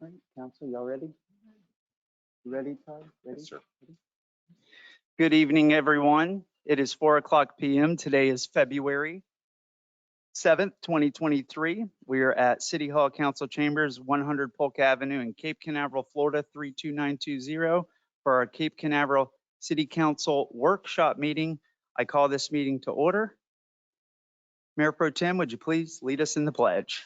All right, council, y'all ready? You ready, Todd? Ready? Yes, sir. Ready? Good evening, everyone. It is 4:00 p.m. Today is February 7th, 2023. We are at City Hall Council Chambers, 100 Polk Avenue in Cape Canaveral, Florida, 32920 for our Cape Canaveral City Council workshop meeting. I call this meeting to order. Mayor Pro Tem, would you please lead us in the pledge?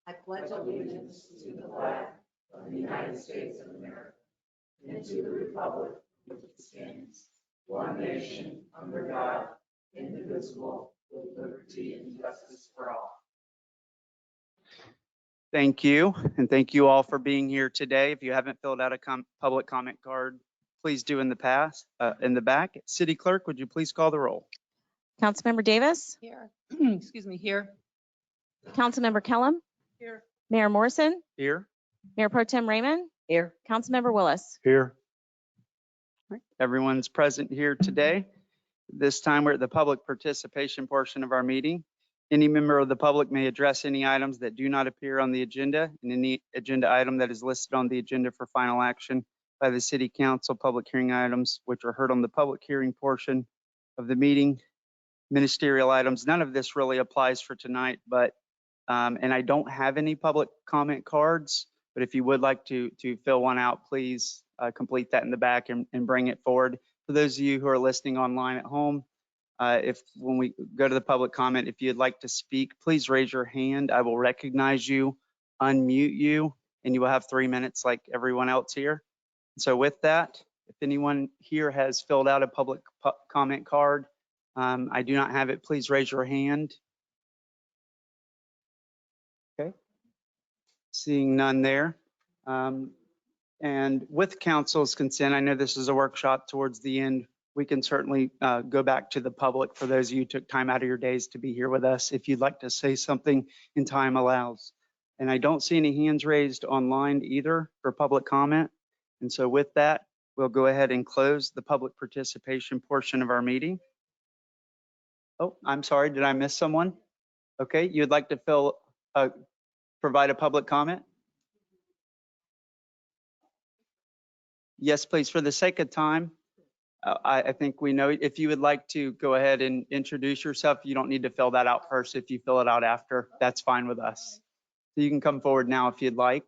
I pledge allegiance to the flag of the United States of America and to the republic which stands, one nation, under God, indivisible, with liberty and justice for all. Thank you, and thank you all for being here today. If you haven't filled out a public comment card, please do in the back. City Clerk, would you please call the roll? Councilmember Davis, Here. Excuse me, here. Councilmember Kellum, Here. Mayor Morrison, Here. Mayor Pro Tem Raymond, Here. Councilmember Willis. Here. Everyone's present here today. This time we're at the public participation portion of our meeting. Any member of the public may address any items that do not appear on the agenda and any agenda item that is listed on the agenda for final action by the City Council. Public hearing items which are heard on the public hearing portion of the meeting. Ministerial items, none of this really applies for tonight, but and I don't have any public comment cards, but if you would like to fill one out, please complete that in the back and bring it forward. For those of you who are listening online at home, when we go to the public comment, if you'd like to speak, please raise your hand. I will recognize you, unmute you, and you will have 3 minutes like everyone else here. So with that, if anyone here has filled out a public comment card, I do not have it, please raise your hand. Okay. Seeing none there. And with council's consent, I know this is a workshop towards the end. We can certainly go back to the public for those of you who took time out of your days to be here with us if you'd like to say something and time allows. And I don't see any hands raised online either for public comment. And so with that, we'll go ahead and close the public participation portion of our meeting. Oh, I'm sorry, did I miss someone? Okay, you'd like to provide a public comment? Yes, please, for the sake of time. I think we know if you would like to go ahead and introduce yourself, you don't need to fill that out first. If you fill it out after, that's fine with us. So you can come forward now if you'd like.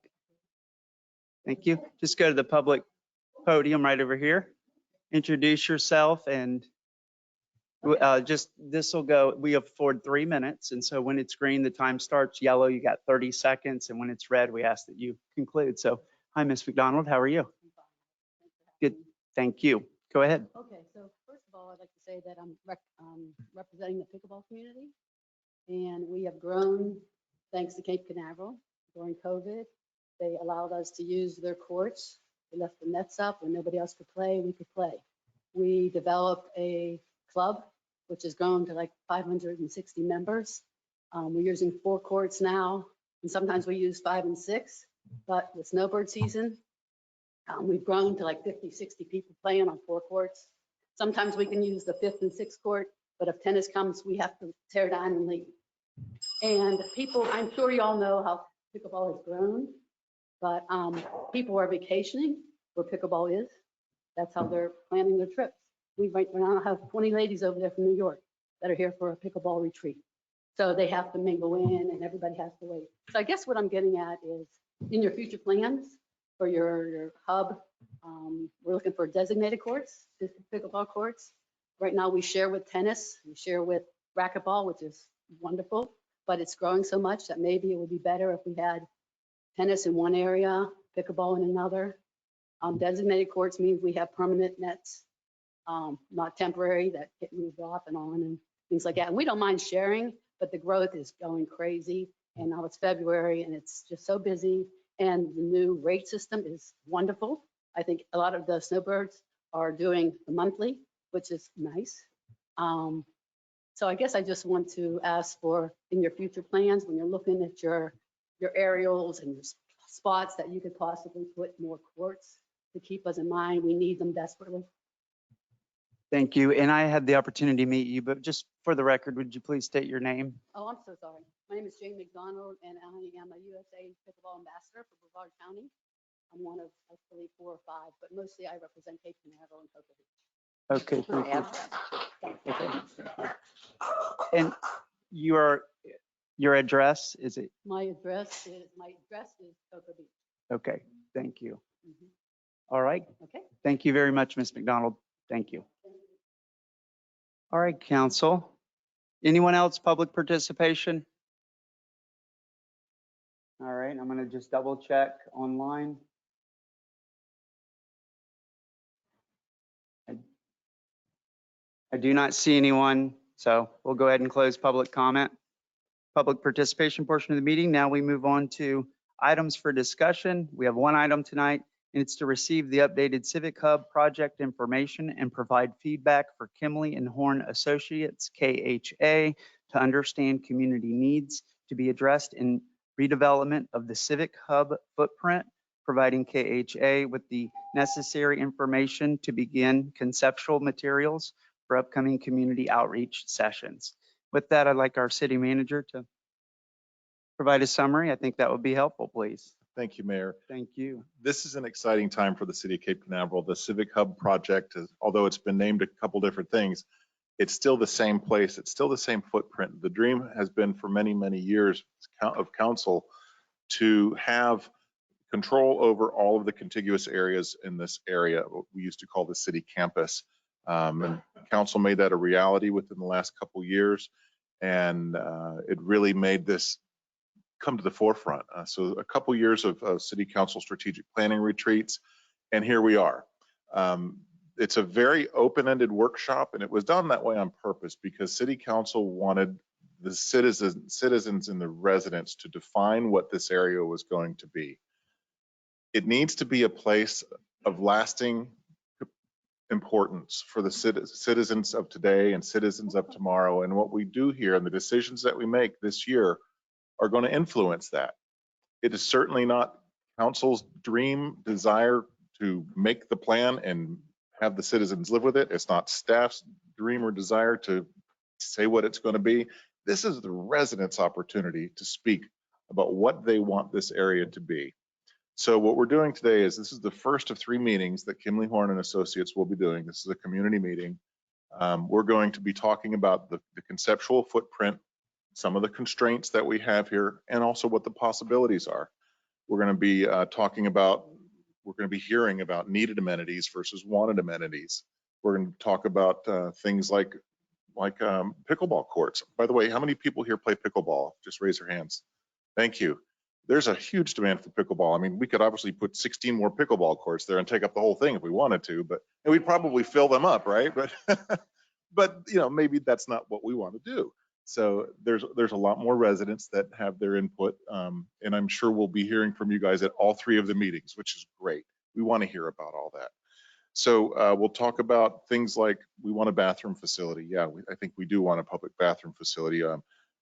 Thank you. Just go to the public podium right over here. Introduce yourself and this will go, we afford 3 minutes. And so when it's green, the time starts. Yellow, you got 30 seconds. And when it's red, we ask that you conclude. So hi, Ms. McDonald, how are you? Good, thank you. Go ahead. Okay, so first of all, I'd like to say that I'm representing the pickleball community, and we have grown thanks to Cape Canaveral during COVID. They allowed us to use their courts. They left the nets up when nobody else could play, we could play. We developed a club, which has grown to like 560 members. We're using 4 courts now, and sometimes we use 5 and 6, but with snowbird season, we've grown to like 50, 60 people playing on 4 courts. Sometimes we can use the 5th and 6th court, but if tennis comes, we have to tear down and leave. And people, I'm sure you all know how pickleball has grown, but people are vacationing where pickleball is. That's how they're planning their trips. We right now have 20 ladies over there from New York that are here for a pickleball retreat. So they have to mingle in and everybody has to wait. So I guess what I'm getting at is in your future plans, for your hub, we're looking for designated courts, pickleball courts. Right now we share with tennis, we share with racquetball, which is wonderful, but it's growing so much that maybe it would be better if we had tennis in one area, pickleball in another. Designated courts means we have permanent nets, not temporary that get moved off and on and things like that. And we don't mind sharing, but the growth is going crazy. And now it's February and it's just so busy. And the new rate system is wonderful. I think a lot of the snowbirds are doing the monthly, which is nice. So I guess I just want to ask for in your future plans, when you're looking at your aerials and your spots, that you could possibly put more courts to keep us in mind. We need them desperately. Thank you. And I had the opportunity to meet you, but just For the record, would you please state your name? Oh, I'm so sorry. My name is Jane McDonald, and I am a USA Pickleball Ambassador for Brevard County. I'm one of, I believe, 4 or 5, but mostly I represent Cape Canaveral and Cocoa Beach. Okay, thank you. And your address, is it? My address is Cocoa Beach. Okay, thank you. Mhm. All right. Okay. Thank you very much, Ms. McDonald. Thank you. All right, council. Anyone else, public participation? All right, I'm going to just double check online. I do not see anyone, so we'll go ahead and close public comment, public participation portion of the meeting. Now we move on to items for discussion. We have one item tonight, and it's to receive the updated Civic Hub project information and provide feedback for Kimley-Horn Associates, KHA, to understand community needs to be addressed in redevelopment of the Civic Hub footprint, providing KHA with the necessary information to begin conceptual materials for upcoming community outreach sessions. With that, I'd like our city manager to provide a summary. I think that would be helpful, please. Thank you, Mayor. Thank you. This is an exciting time for the city of Cape Canaveral. The Civic Hub project, although it's been named a couple different things, it's still the same place. It's still the same footprint. The dream has been for many, many years of council to have control over all of the contiguous areas in this area, what we used to call the city campus. And council made that a reality within the last couple years, and it really made this come to the forefront. So a couple years of city council strategic planning retreats, and here we are. It's a very open-ended workshop, and it was done that way on purpose because city council wanted the citizens and the residents to define what this area was going to be. It needs to be a place of lasting importance for the citizens of today and citizens of tomorrow. And what we do here and the decisions that we make this year are going to influence that. It is certainly not council's dream desire to make the plan and have the citizens live with it. It's not staff's dream or desire to say what it's going to be. This is the residents' opportunity to speak about what they want this area to be. So what we're doing today is this is the first of 3 meetings that Kimley-Horn and Associates will be doing. This is a community meeting. We're going to be talking about the conceptual footprint, some of the constraints that we have here, and also what the possibilities are. We're going to be hearing about needed amenities versus wanted amenities. We're going to talk about things like pickleball courts. By the way, how many people here play pickleball? Just raise your hands. Thank you. There's a huge demand for pickleball. I mean, we could obviously put 16 more pickleball courts there and take up the whole thing if we wanted to, and we'd probably fill them up, right? But you know, maybe that's not what we want to do. So there's a lot more residents that have their input, and I'm sure we'll be hearing from you guys at all 3 of the meetings, which is great. We want to hear about all that. So we'll talk about things like we want a bathroom facility. Yeah, I think we do want a public bathroom facility.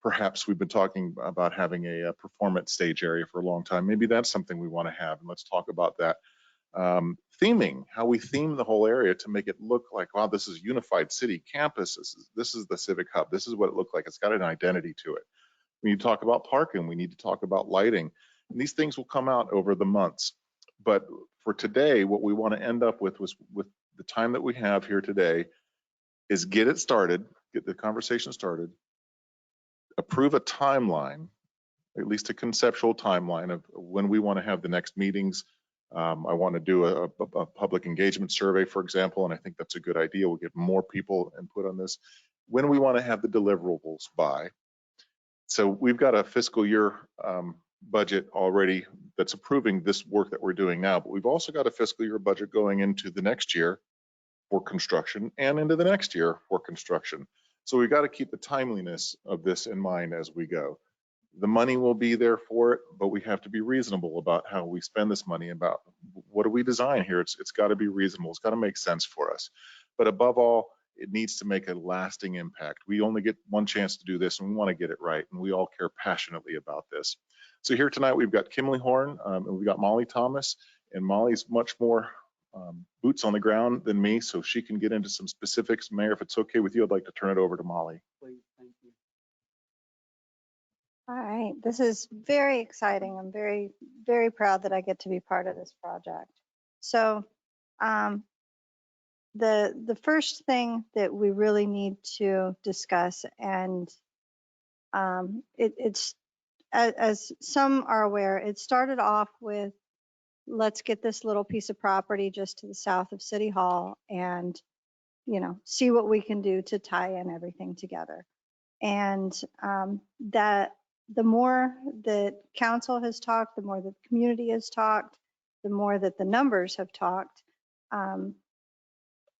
Perhaps we've been talking about having a performance stage area for a long time. Maybe that's something we want to have, and let's talk about that. Theming, how we theme the whole area to make it look like, wow, this is unified city campus. This is the Civic Hub. This is what it looked like. It's got an identity to it. We need to talk about parking. We need to talk about lighting. And these things will come out over the months. But for today, what we want to end up with the time that we have here today is get it started, get the conversation started, approve a timeline, at least a conceptual timeline of when we want to have the next meetings. I want to do a public engagement survey, for example, and I think that's a good idea. We'll get more people input on this. When we want to have the deliverables by. So we've got a fiscal year budget already that's approving this work that we're doing now, but we've also got a fiscal year budget going into the next year for construction and into the next year for construction. So we've got to keep the timeliness of this in mind as we go. The money will be there for it, but we have to be reasonable about how we spend this money, about what do we design here. It's got to be reasonable. It's got to make sense for us. But above all, it needs to make a lasting impact. We only get one chance to do this, and we want to get it right, and we all care passionately about this. So here tonight, we've got Kimley-Horn, and we've got Molly Thomas, and Molly's much more boots on the ground than me, so she can get into some specifics. Mayor, if it's okay with you, I'd like to turn it over to Molly. Please, thank you. All right, this is very exciting. I'm very, very proud that I get to be part of this project. So the first thing that we really need to discuss, and it's as some are aware, it started off with, let's get this little piece of property just to the south of City Hall and, see what we can do to tie in everything together. And that the more that council has talked, the more that the community has talked, the more that the numbers have talked,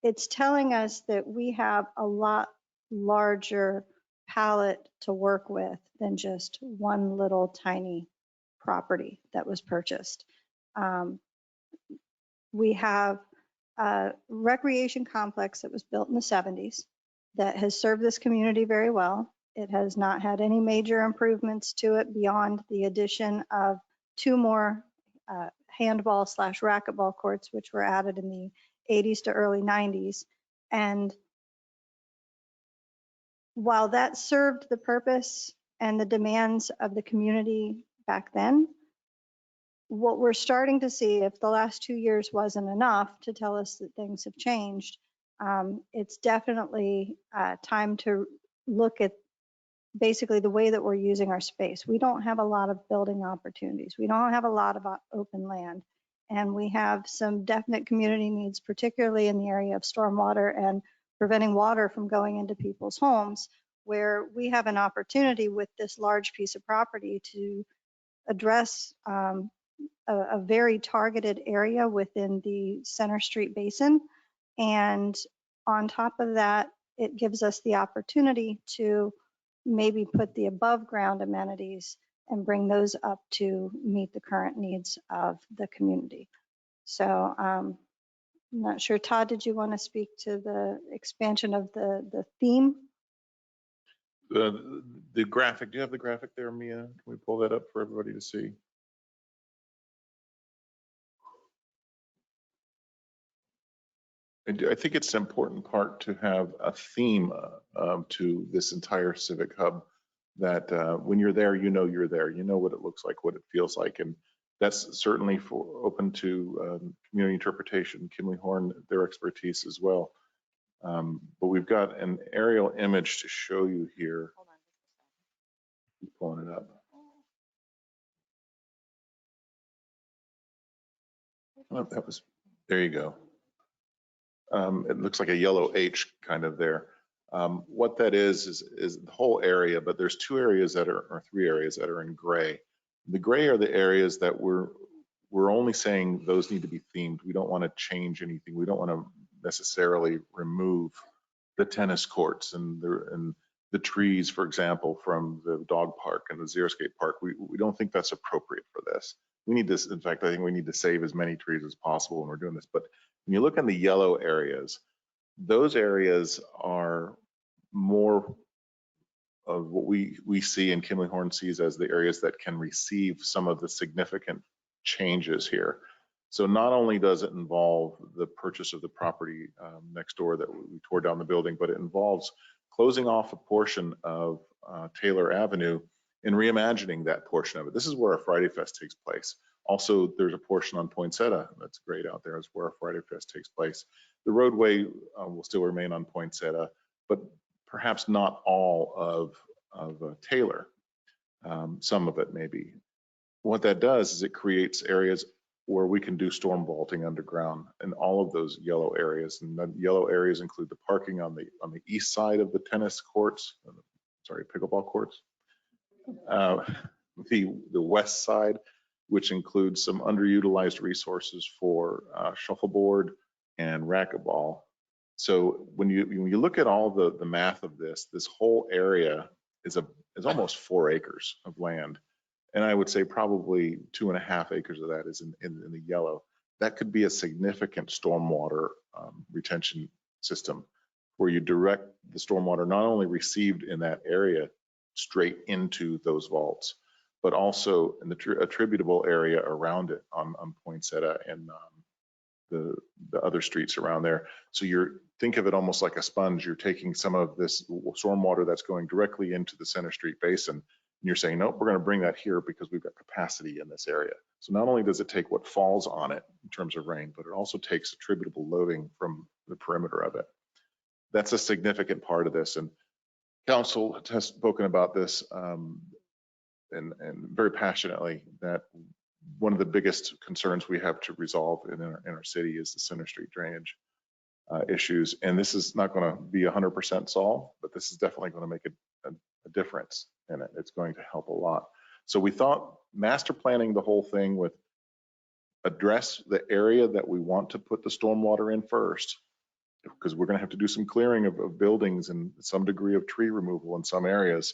it's telling us that we have a lot larger palette to work with than just one little tiny property that was purchased. We have a recreation complex that was built in the 70s that has served this community very well. It has not had any major improvements to it beyond the addition of 2 more handball/racquetball courts, which were added in the 80s to early 90s. And while that served the purpose and the demands of the community back then, what we're starting to see, if the last 2 years wasn't enough to tell us that things have changed, it's definitely time to look at basically the way that we're using our space. We don't have a lot of building opportunities. We don't have a lot of open land. And we have some definite community needs, particularly in the area of stormwater and preventing water from going into people's homes, where we have an opportunity with this large piece of property to address a very targeted area within the Center Street Basin. And on top of that, it gives us the opportunity to maybe put the above ground amenities and bring those up to meet the current needs of the community. So I'm not sure, Todd, did you want to speak to the expansion of the theme? The graphic, do you have the graphic there, Mia? Can we pull that up for everybody to see? I think it's an important part to have a theme to this entire Civic Hub, that when you're there, you're there. You know what it looks like, what it feels like. And that's certainly open to community interpretation, Kimley-Horn, their expertise as well. But we've got an aerial image to show you here. Hold on. Keep pulling it up. Oh, there you go. It looks like a yellow H kind of there. What that is the whole area, but there's 2 areas that are, or 3 areas that are in gray. The gray are the areas that we're only saying those need to be themed. We don't want to change anything. We don't want to necessarily remove the tennis courts and the trees, for example, from the dog park and the xeriscape park. We don't think that's appropriate for this. We need this. In fact, I think we need to save as many trees as possible when we're doing this. But when you look in the yellow areas, those areas are more of what we see and Kimley-Horn sees as the areas that can receive some of the significant changes here. So not only does it involve the purchase of the property next door that we tore down the building, but it involves closing off a portion of Taylor Avenue and reimagining that portion of it. This is where our Friday Fest takes place. Also, there's a portion on Poinsettia that's great out there, is where our Friday Fest takes place. The roadway will still remain on Poinsettia, but perhaps not all of Taylor. Some of it maybe. What that does is it creates areas where we can do storm vaulting underground in all of those yellow areas. And the yellow areas include the parking on the east side of the tennis courts, pickleball courts. The west side, which includes some underutilized resources for shuffleboard and racquetball. So when you look at all the math of this whole area is almost 4 acres of land. And I would say probably 2.5 acres of that is in the yellow. That could be a significant stormwater retention system where you direct the stormwater not only received in that area straight into those vaults, but also in the attributable area around it on Poinsettia and the other streets around there. So think of it almost like a sponge. You're taking some of this stormwater that's going directly into the Center Street Basin, and you're saying, nope, we're going to bring that here because we've got capacity in this area. So not only does it take what falls on it in terms of rain, but it also takes attributable loading from the perimeter of it. That's a significant part of this. And council has spoken about this and very passionately, that one of the biggest concerns we have to resolve in our city is the Center Street drainage issues. And this is not going to be 100% solved, but this is definitely going to make a difference in it. It's going to help a lot. So we thought master planning the whole thing with address the area that we want to put the stormwater in first, because we're going to have to do some clearing of buildings and some degree of tree removal in some areas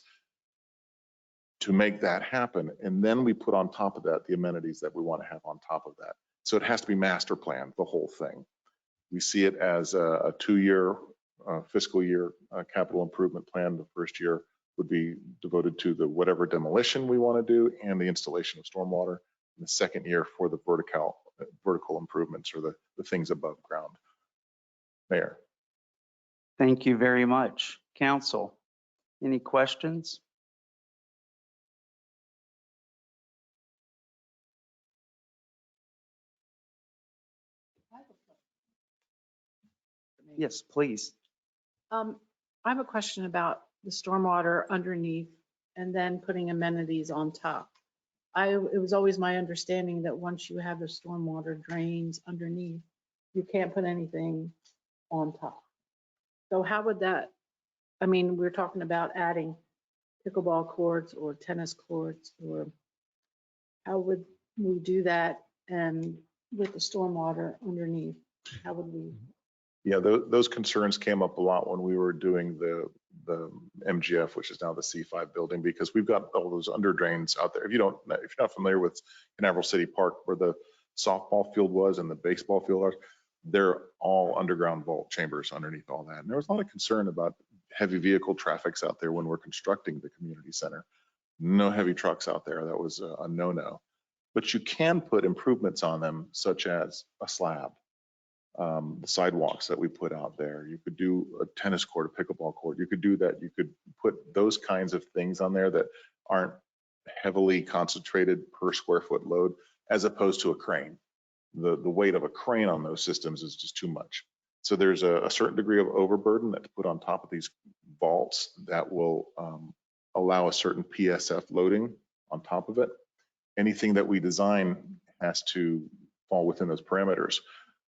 to make that happen. And then we put on top of that the amenities that we want to have on top of that. So it has to be master planned, the whole thing. We see it as a 2-year fiscal year capital improvement plan. The first year would be devoted to the whatever demolition we want to do and the installation of stormwater. And the second year for the vertical improvements, or the things above ground. Mayor. Thank you very much. Council, any questions? Yes, please. I have a question about the stormwater underneath and then putting amenities on top. It was always my understanding that once you have the stormwater drains underneath, you can't put anything on top. So how would that, I mean, we're talking about adding pickleball courts or tennis courts, or how would we do that? And with the stormwater underneath, how would we? Yeah, those concerns came up a lot when we were doing the MGF, which is now the C5 building, because we've got all those under drains out there. If you're not familiar with Canaveral City Park, where the softball field was and the baseball field are, they're all underground vault chambers underneath all that. And there was a lot of concern about heavy vehicle traffics out there when we're constructing the community center. No heavy trucks out there. That was a no-no. But you can put improvements on them, such as a slab. The sidewalks that we put out there. You could do a tennis court, a pickleball court. You could do that. You could put those kinds of things on there that aren't heavily concentrated per square foot load, as opposed to a crane. The weight of a crane on those systems is just too much. So there's a certain degree of overburden that's put on top of these vaults that will allow a certain PSF loading on top of it. Anything that we design has to fall within those parameters.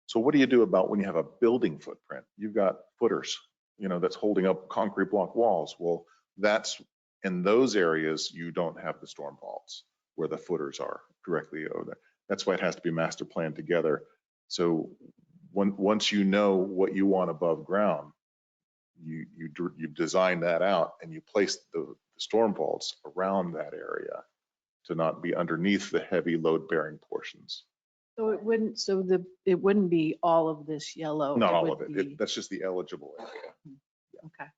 So what do you do about when you have a building footprint? You've got footers, that's holding up concrete block walls. Well, that's in those areas, you don't have the storm vaults where the footers are directly over there. That's why it has to be master planned together. So once you know what you want above ground, you design that out and you place the storm vaults around that area to not be underneath the heavy load bearing portions. So it wouldn't be all of this yellow. Not all of it. That's just the eligible area. Okay.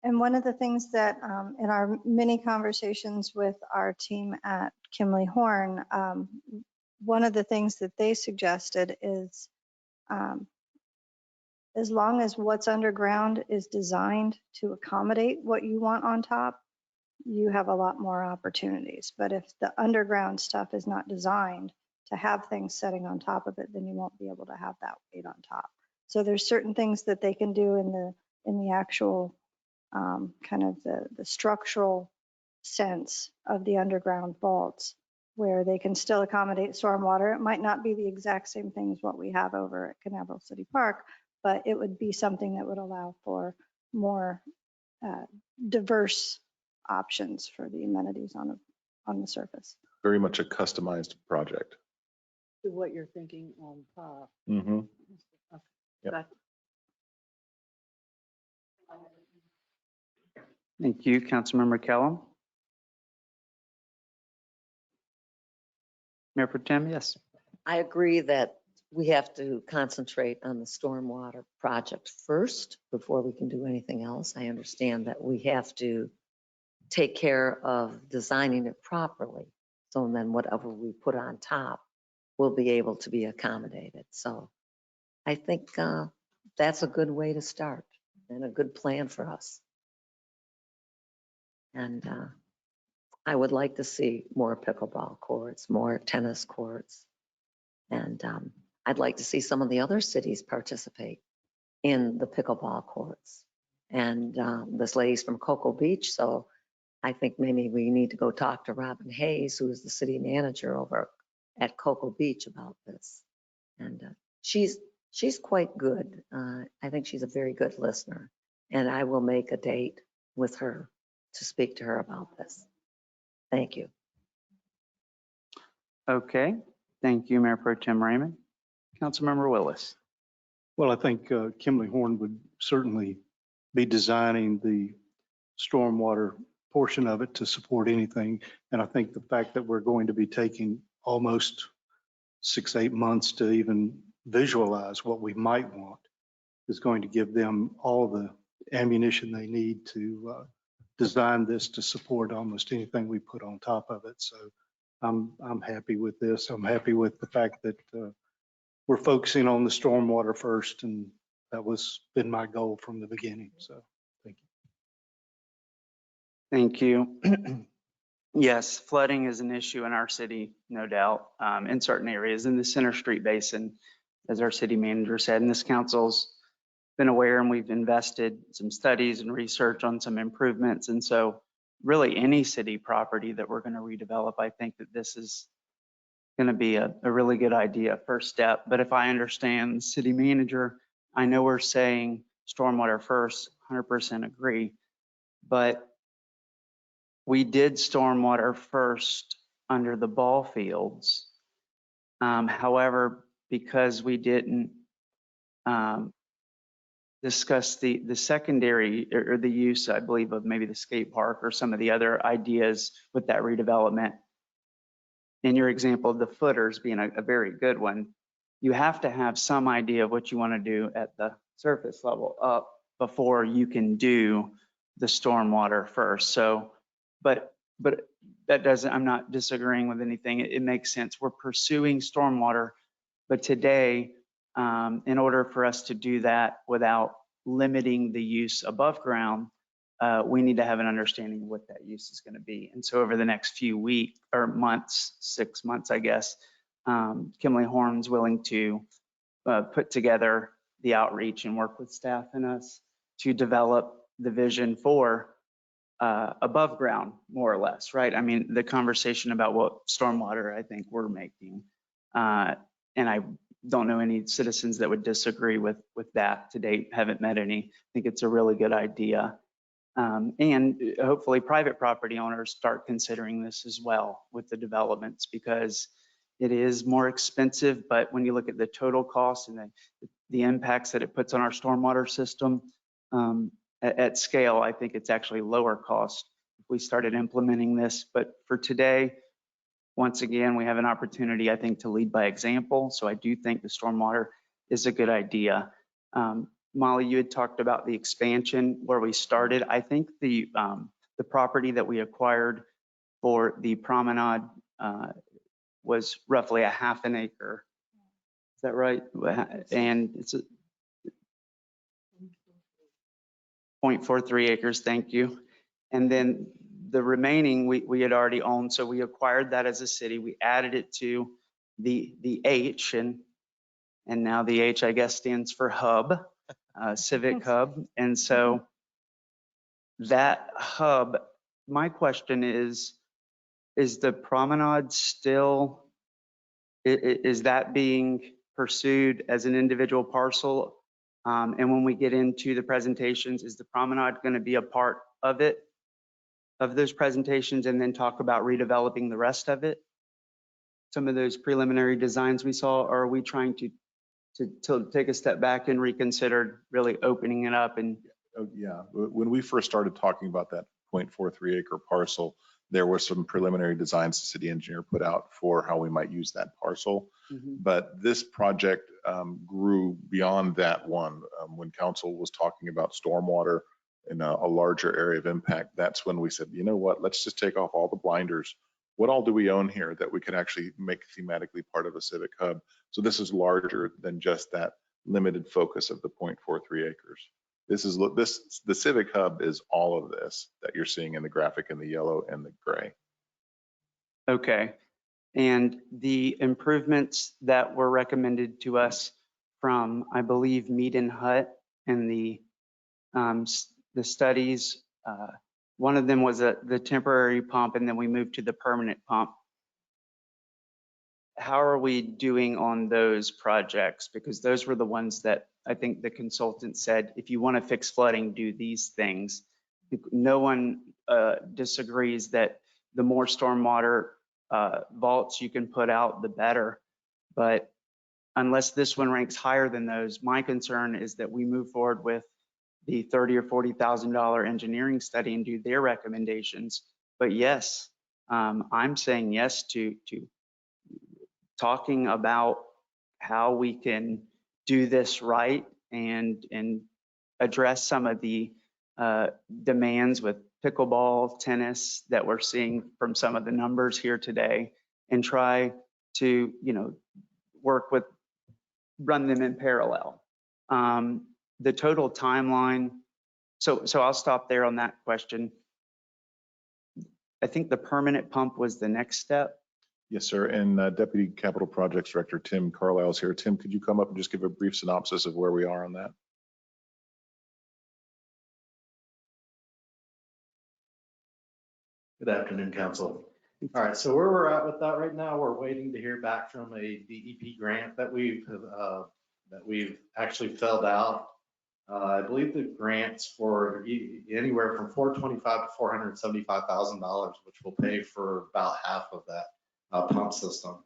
And one of the things that in our many conversations with our team at Kimley-Horn, one of the things that they suggested is as long as what's underground is designed to accommodate what you want on top, you have a lot more opportunities. But if the underground stuff is not designed to have things setting on top of it, then you won't be able to have that weight on top. So there's certain things that they can do in the actual kind of the structural sense of the underground vaults, where they can still accommodate stormwater. It might not be the exact same thing as what we have over at Canaveral City Park, but it would be something that would allow for more diverse options for the amenities on the surface. Very much a customized project. To what you're thinking on top. Mm-hmm. Okay. Yep. Got Thank you, Councilmember Kellum. Mayor Pro Tem, yes. I agree that we have to concentrate on the stormwater project first before we can do anything else. I understand that we have to take care of designing it properly. So then whatever we put on top will be able to be accommodated. So I think that's a good way to start and a good plan for us. And I would like to see more pickleball courts, more tennis courts. And I'd like to see some of the other cities participate in the pickleball courts. And this lady's from Cocoa Beach, so I think maybe we need to go talk to Robin Hayes, who is the city manager over at Cocoa Beach, about this. And she's quite good. I think she's a very good listener. And I will make a date with her to speak to her about this. Thank you. Okay, thank you, Mayor Pro Tem Raymond. Councilmember Willis. Well, I think Kimley-Horn would certainly be designing the stormwater portion of it to support anything. And I think the fact that we're going to be taking almost 6-8 months to even visualize what we might want is going to give them all the ammunition they need to design this to support almost anything we put on top of it. So I'm happy with this. I'm happy with the fact that we're focusing on the stormwater first, and that was been my goal from the beginning. So thank you. Thank you. Yes, flooding is an issue in our city, no doubt, in certain areas in the Center Street Basin, as our city manager said, and this council's been aware, and we've invested some studies and research on some improvements. And so really any city property that we're going to redevelop, I think that this is going to be a really good idea, first step. But if I understand the city manager, I know we're saying stormwater first, 100% agree, but we did stormwater first under the ball fields. However, because we didn't discuss the secondary or the use, I believe, of maybe the skate park or some of the other ideas with that redevelopment, in your example of the footers being a very good one, you have to have some idea of what you want to do at the surface level up before you can do the stormwater first. So, but that doesn't, I'm not disagreeing with anything. It makes sense. We're pursuing stormwater, but today, in order for us to do that without limiting the use above ground, we need to have an understanding of what that use is going to be. And so over the next few weeks or months, 6 months, I guess, Kimley-Horn's willing to put together the outreach and work with staff and us to develop the vision for above ground, more or less, right? I mean, the conversation about what stormwater I think we're making, and I don't know any citizens that would disagree with that to date, haven't met any. I think it's a really good idea. And hopefully private property owners start considering this as well with the developments, because it is more expensive, but when you look at the total cost and the impacts that it puts on our stormwater system, at scale, I think it's actually lower cost if we started implementing this. But for today, once again, we have an opportunity, I think, to lead by example. So I do think the stormwater is a good idea. Molly, you had talked about the expansion where we started. I think the property that we acquired for the promenade was roughly a half an acre. Is that right? And it's a 0.43 acres, thank you. And then the remaining we had already owned, so we acquired that as a city. We added it to the H, and now the H, I guess, stands for hub, Civic Hub. And so that hub, my question is the promenade still, is that being pursued as an individual parcel? And when we get into the presentations, is the promenade going to be a part of it, of those presentations, and then talk about redeveloping the rest of it? Some of those preliminary designs we saw, or are we trying to take a step back and reconsider really opening it up? And Oh, yeah, when we first started talking about that 0.43 acre parcel, there were some preliminary designs the city engineer put out for how we might use that parcel. But this project grew beyond that one. When council was talking about stormwater in a larger area of impact, that's when we said, you know what, let's just take off all the blinders. What all do we own here that we could actually make thematically part of a civic hub? So this is larger than just that limited focus of the 0.43 acres. The Civic Hub is all of this that you're seeing in the graphic in the yellow and the gray. Okay. And the improvements that were recommended to us from, I believe, Mead and Hutt and the studies, one of them was the temporary pump, and then we moved to the permanent pump. How are we doing on those projects? Because those were the ones that I think the consultant said, if you want to fix flooding, do these things. No one disagrees that the more stormwater vaults you can put out, the better. But unless this one ranks higher than those, my concern is that we move forward with the $30,000 or $40,000 engineering study and do their recommendations. But yes, I'm saying yes to talking about how we can do this right and address some of the demands with pickleball, tennis that we're seeing from some of the numbers here today, and try to, work with, run them in parallel. The total timeline, so I'll stop there on that question. I think the permanent pump was the next step. Yes, sir. And Deputy Capital Projects Director Tim Carlisle is here. Tim, could you come up and just give a brief synopsis of where we are on that? Good afternoon, Council. All right, so where we're at with that right now, we're waiting to hear back from a DEP grant that we've actually filled out. I believe the grants for anywhere from $425,000 to $475,000, which will pay for about half of that pump system.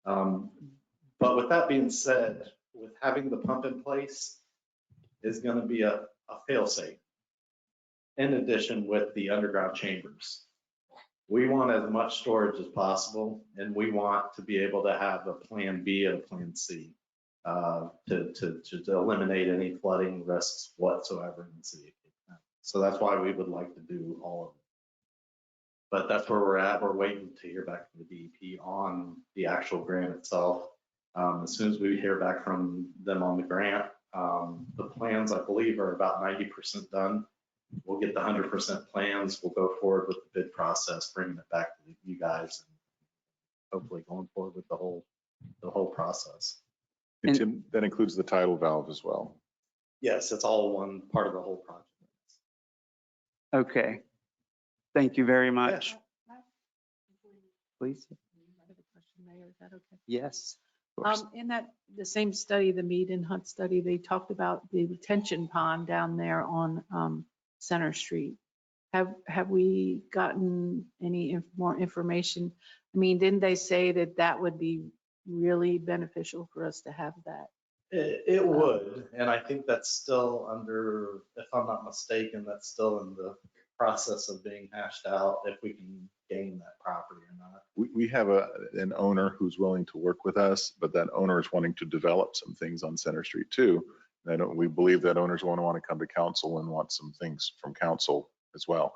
But with that being said, with having the pump in place is going to be a fail-safe. In addition, with the underground chambers, we want as much storage as possible, and we want to be able to have a plan B and a plan C to eliminate any flooding risks whatsoever in the city of Cape Canaveral. So that's why we would like to do all of it. But that's where we're at. We're waiting to hear back from the DEP on the actual grant itself. As soon as we hear back from them on the grant, the plans, I believe, are about 90% done. We'll get the 100% plans. We'll go forward with the bid process, bringing it back to you guys, and hopefully going forward with the whole process. And Tim, that includes the tidal valve as well. Yes, it's all one part of the whole project. Okay. Thank you very much. Please. Mayor, is that okay? Yes. Of course. In the same study, the Mead and Hunt study, they talked about the retention pond down there on Center Street. Have we gotten any more information? I mean, didn't they say that would be really beneficial for us to have that? It would, and I think that's still under, if I'm not mistaken, that's still in the process of being hashed out, if we can gain that property or not. We have an owner who's willing to work with us, but that owner is wanting to develop some things on Center Street too. We believe that owners want to come to council and want some things from council as well.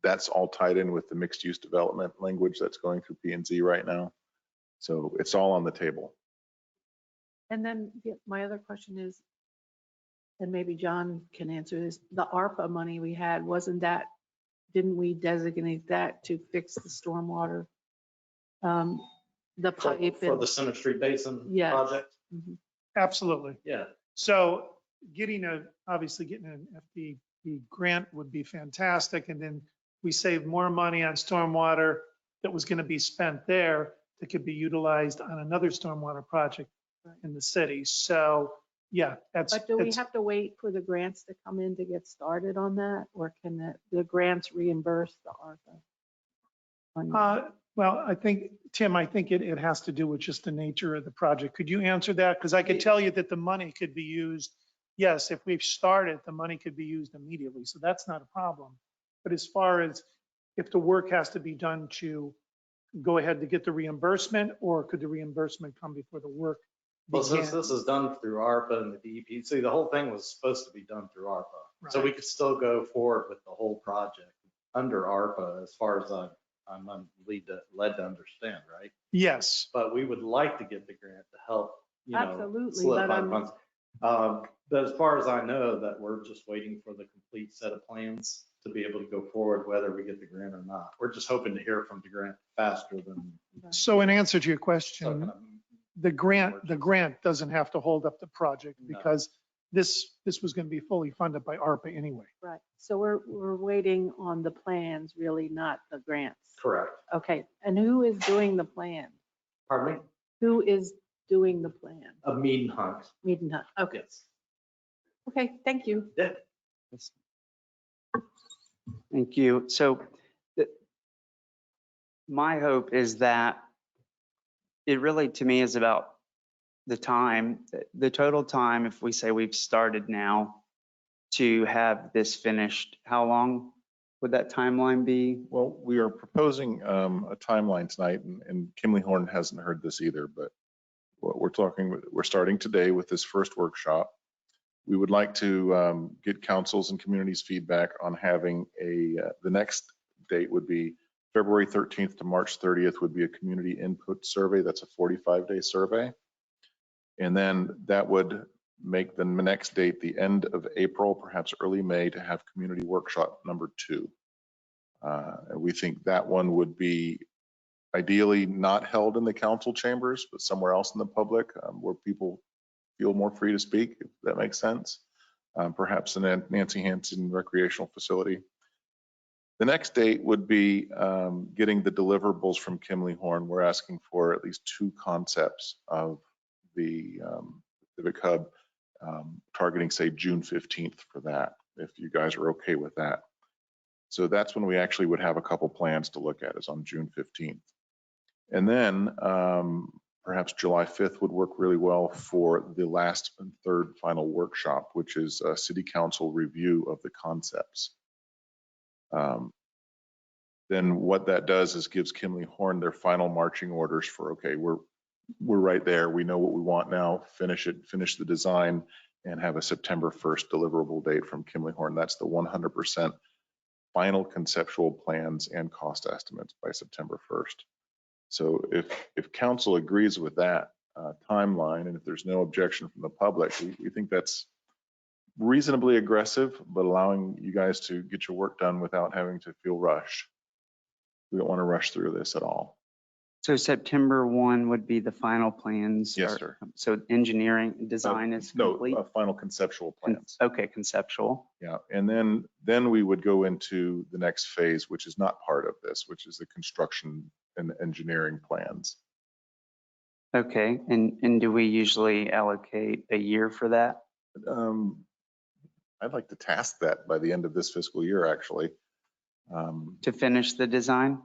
That's all tied in with the mixed use development language that's going through P&Z right now. So it's all on the table. And then my other question is, and maybe John can answer this, the ARPA money we had, didn't we designate that to fix the stormwater? The pipe. For the Center Street Basin Yes. project? Mhm. Absolutely. Yeah. So obviously getting an FDP grant would be fantastic. And then we save more money on stormwater that was going to be spent there that could be utilized on another stormwater project in the city. So yeah, But do we have to wait for the grants to come in to get started on that? Or can the grants reimburse the ARPA money? Well, I think, Tim, it has to do with just the nature of the project. Could you answer that? Because I could tell you that the money could be used. Yes, if we've started, the money could be used immediately. So that's not a problem. But as far as if the work has to be done to go ahead to get the reimbursement, or could the reimbursement come before the work Well, began? since this is done through ARPA and the DEP, see, the whole thing was supposed to be done through ARPA. So Right. we could still go forward with the whole project under ARPA, as far as I'm led to understand, right? Yes. But we would like to get the grant to help, Absolutely, but solidify the funds. But as far as I know, that we're just waiting for the complete set of plans to be able to go forward, whether we get the grant or not. We're just hoping to hear from the grant faster than. So in answer to your So question, kind of- the grant doesn't have to hold up the project No. because this was going to be fully funded by ARPA anyway. Right. So we're waiting on the plans, really, not the grants. Correct. Okay. And who is doing the plan? Pardon me? Who is doing the plan? A meat and hunt. Meet and Hunt. Okay. Yes. Okay. Thank you. Yeah. Thank you. So my hope is that it really, to me, is about the time, the total time, if we say we've started now to have this finished, how long would that timeline be? Well, we are proposing a timeline tonight, and Kimley-Horn hasn't heard this either, but what we're starting today with this first workshop. We would like to get councils and communities' feedback on having the next date would be February 13th to March 30th would be a community input survey. That's a 45-day survey. And then that would make the next date the end of April, perhaps early May, to have community workshop number 2. And we think that one would be ideally not held in the council chambers, but somewhere else in the public where people feel more free to speak, if that makes sense. Perhaps in a Nancy Hansen recreational facility. The next date would be getting the deliverables from Kimley-Horn. We're asking for at least 2 concepts of the Civic Hub, targeting, say, June 15th for that, if you guys are okay with that. So that's when we actually would have a couple plans to look at, is on June 15th. And then perhaps July 5th would work really well for the last and third final workshop, which is a city council review of the concepts. Then what that does is gives Kimley-Horn their final marching orders for, okay, we're right there. We know what we want now. Finish the design, and have a September 1st deliverable date from Kimley-Horn. That's the 100% final conceptual plans and cost estimates by September 1st. So if council agrees with that timeline, and if there's no objection from the public, we think that's reasonably aggressive, but allowing you guys to get your work done without having to feel rushed. We don't want to rush through this at all. So September 1 would be the final plans? Yes, sir. So engineering and design is complete? No, final conceptual plans. Okay, conceptual. Yeah, and then we would go into the next phase, which is not part of this, which is the construction and engineering plans. Okay, and do we usually allocate a year for that? I'd like to task that by the end of this fiscal year, actually. To finish the design?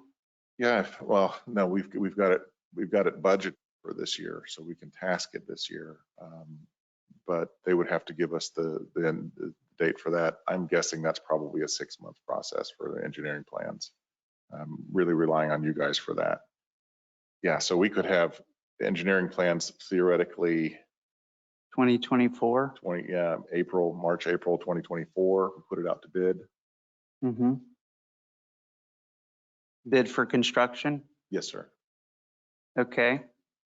Yeah, well, no, we've got it budgeted for this year, so we can task it this year. But they would have to give us the date for that. I'm guessing that's probably a 6-month process for the engineering plans. I'm really relying on you guys for that. Yeah, so we could have engineering plans theoretically 2024? March, April 2024, put it out to bid. Mm-hmm. Bid for construction? Yes, sir. Okay,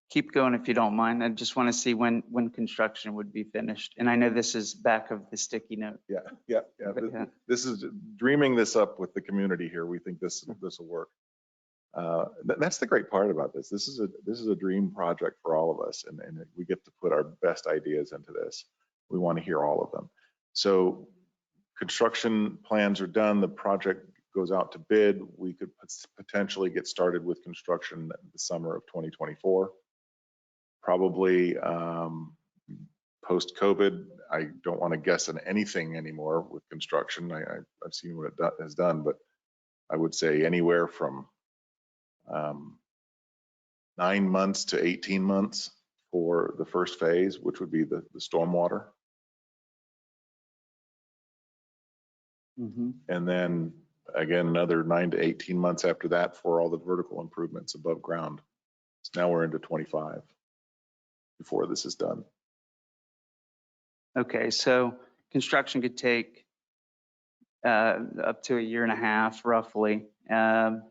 keep going if you don't mind. I just want to see when construction would be finished. And I know this is back of the sticky note. Yeah. But, yeah. This is dreaming this up with the community here. We think this will work. That's the great part about this. This is a dream project for all of us, and we get to put our best ideas into this. We want to hear all of them. So construction plans are done. The project goes out to bid. We could potentially get started with construction the summer of 2024. Probably post-COVID. I don't want to guess on anything anymore with construction. I've seen what it has done, but I would say anywhere from 9 months to 18 months for the first phase, which would be the stormwater. Mm-hmm. And then again, another 9 to 18 months after that for all the vertical improvements above ground. So now we're into 25 before this is done. Okay, so construction could take up to a year and a half roughly. And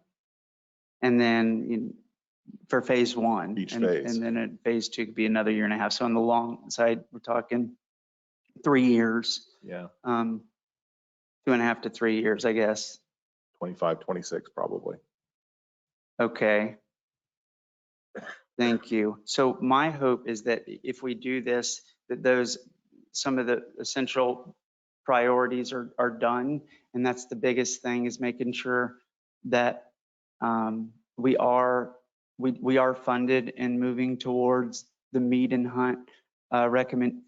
then for phase 1. Each and, phase. And then at phase 2 could be another year and a half. So on the long side, we're talking 3 years, Yeah, 2.5 to 3 years, I guess. 25, 26 probably. Okay. Thank you. So my hope is that if we do this, that some of the essential priorities are done. And that's the biggest thing, is making sure that we are funded and moving towards the meet and hunt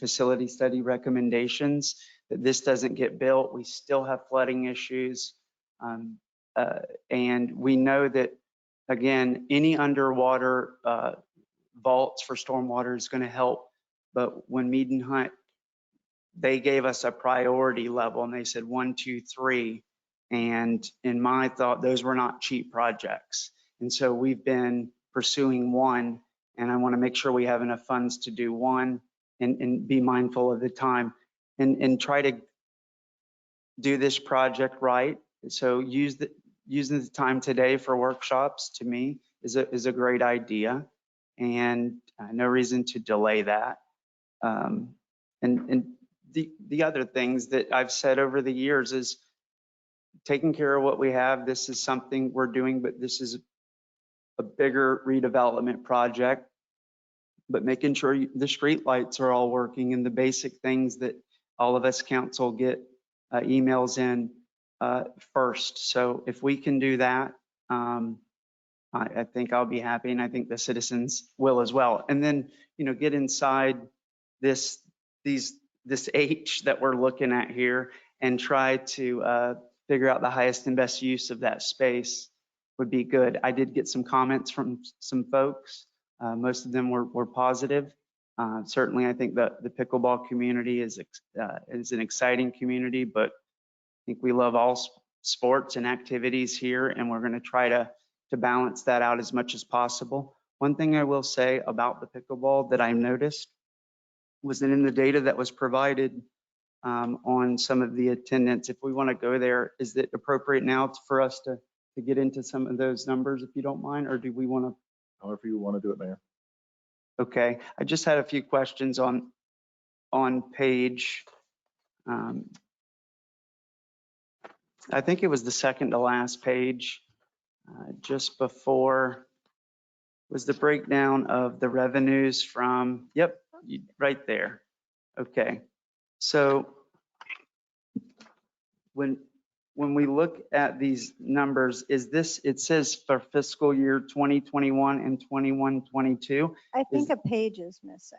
facility study recommendations, that this doesn't get built. We still have flooding issues. And we know that, again, any underwater vaults for stormwater is going to help. But when Mead and Hunt, they gave us a priority level and they said 1, 2, 3. And in my thought, those were not cheap projects. And so we've been pursuing 1, and I want to make sure we have enough funds to do 1 and be mindful of the time and try to do this project right. So using the time today for workshops, to me, is a great idea, and no reason to delay that. And the other things that I've said over the years is taking care of what we have. This is something we're doing, but this is a bigger redevelopment project. But making sure the street lights are all working and the basic things that all of us council get emails in first. So if we can do that, I think I'll be happy, and I think the citizens will as well. And then, get inside this H that we're looking at here and try to figure out the highest and best use of that space would be good. I did get some comments from some folks. Most of them were positive. Certainly, I think that the pickleball community is an exciting community, but I think we love all sports and activities here, and we're going to try to balance that out as much as possible. One thing I will say about the pickleball that I noticed was that in the data that was provided on some of the attendance, if we want to go there, is it appropriate now for us to get into some of those numbers, if you don't mind, or do we want to? However you want to do it, Mayor. Okay, I just had a few questions on page, I think it was the second to last page, just before was the breakdown of the revenues from, yep, right there. Okay, so when we look at these numbers, it says for fiscal year 2021 and 21-22. I think a page is missing.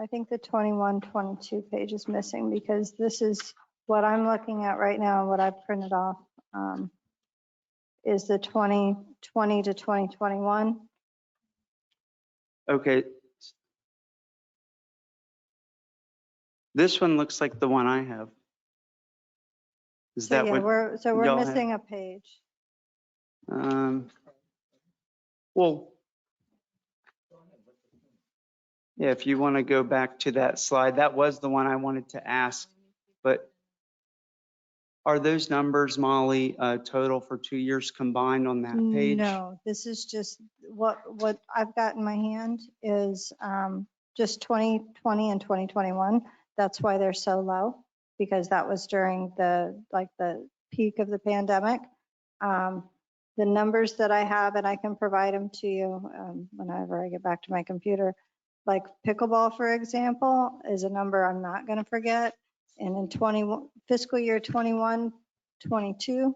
I think the 21-22 page is missing, because this is what I'm looking at right now, what I've printed off, is the 2020 to 2021. Okay. This one looks like the one I have. Is that what? We're y'all have? missing a page. Well, yeah, if you want to go back to that slide, that was the one I wanted to ask, but are those numbers, Molly, total for 2 years combined on that page? No, this is just what I've got in my hand is just 2020 and 2021. That's why they're so low, because that was during the peak of the pandemic. The numbers that I have, and I can provide them to you whenever I get back to my computer, like pickleball, for example, is a number I'm not going to forget. And in fiscal year 21, 22,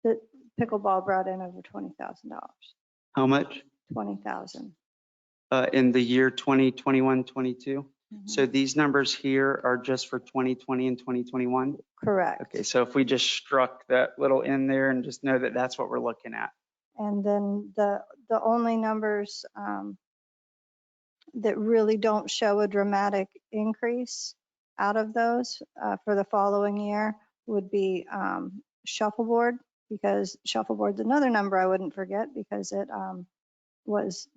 the pickleball brought in over $20,000. How much? 20,000. In the year 2021, 22? So these numbers here are just for 2020 and 2021? Correct. Okay, so if we just struck that little in there and just know that that's what we're looking at. And then the only numbers that really don't show a dramatic increase out of those for the following year would be shuffleboard, because shuffleboard's another number I wouldn't forget, because it was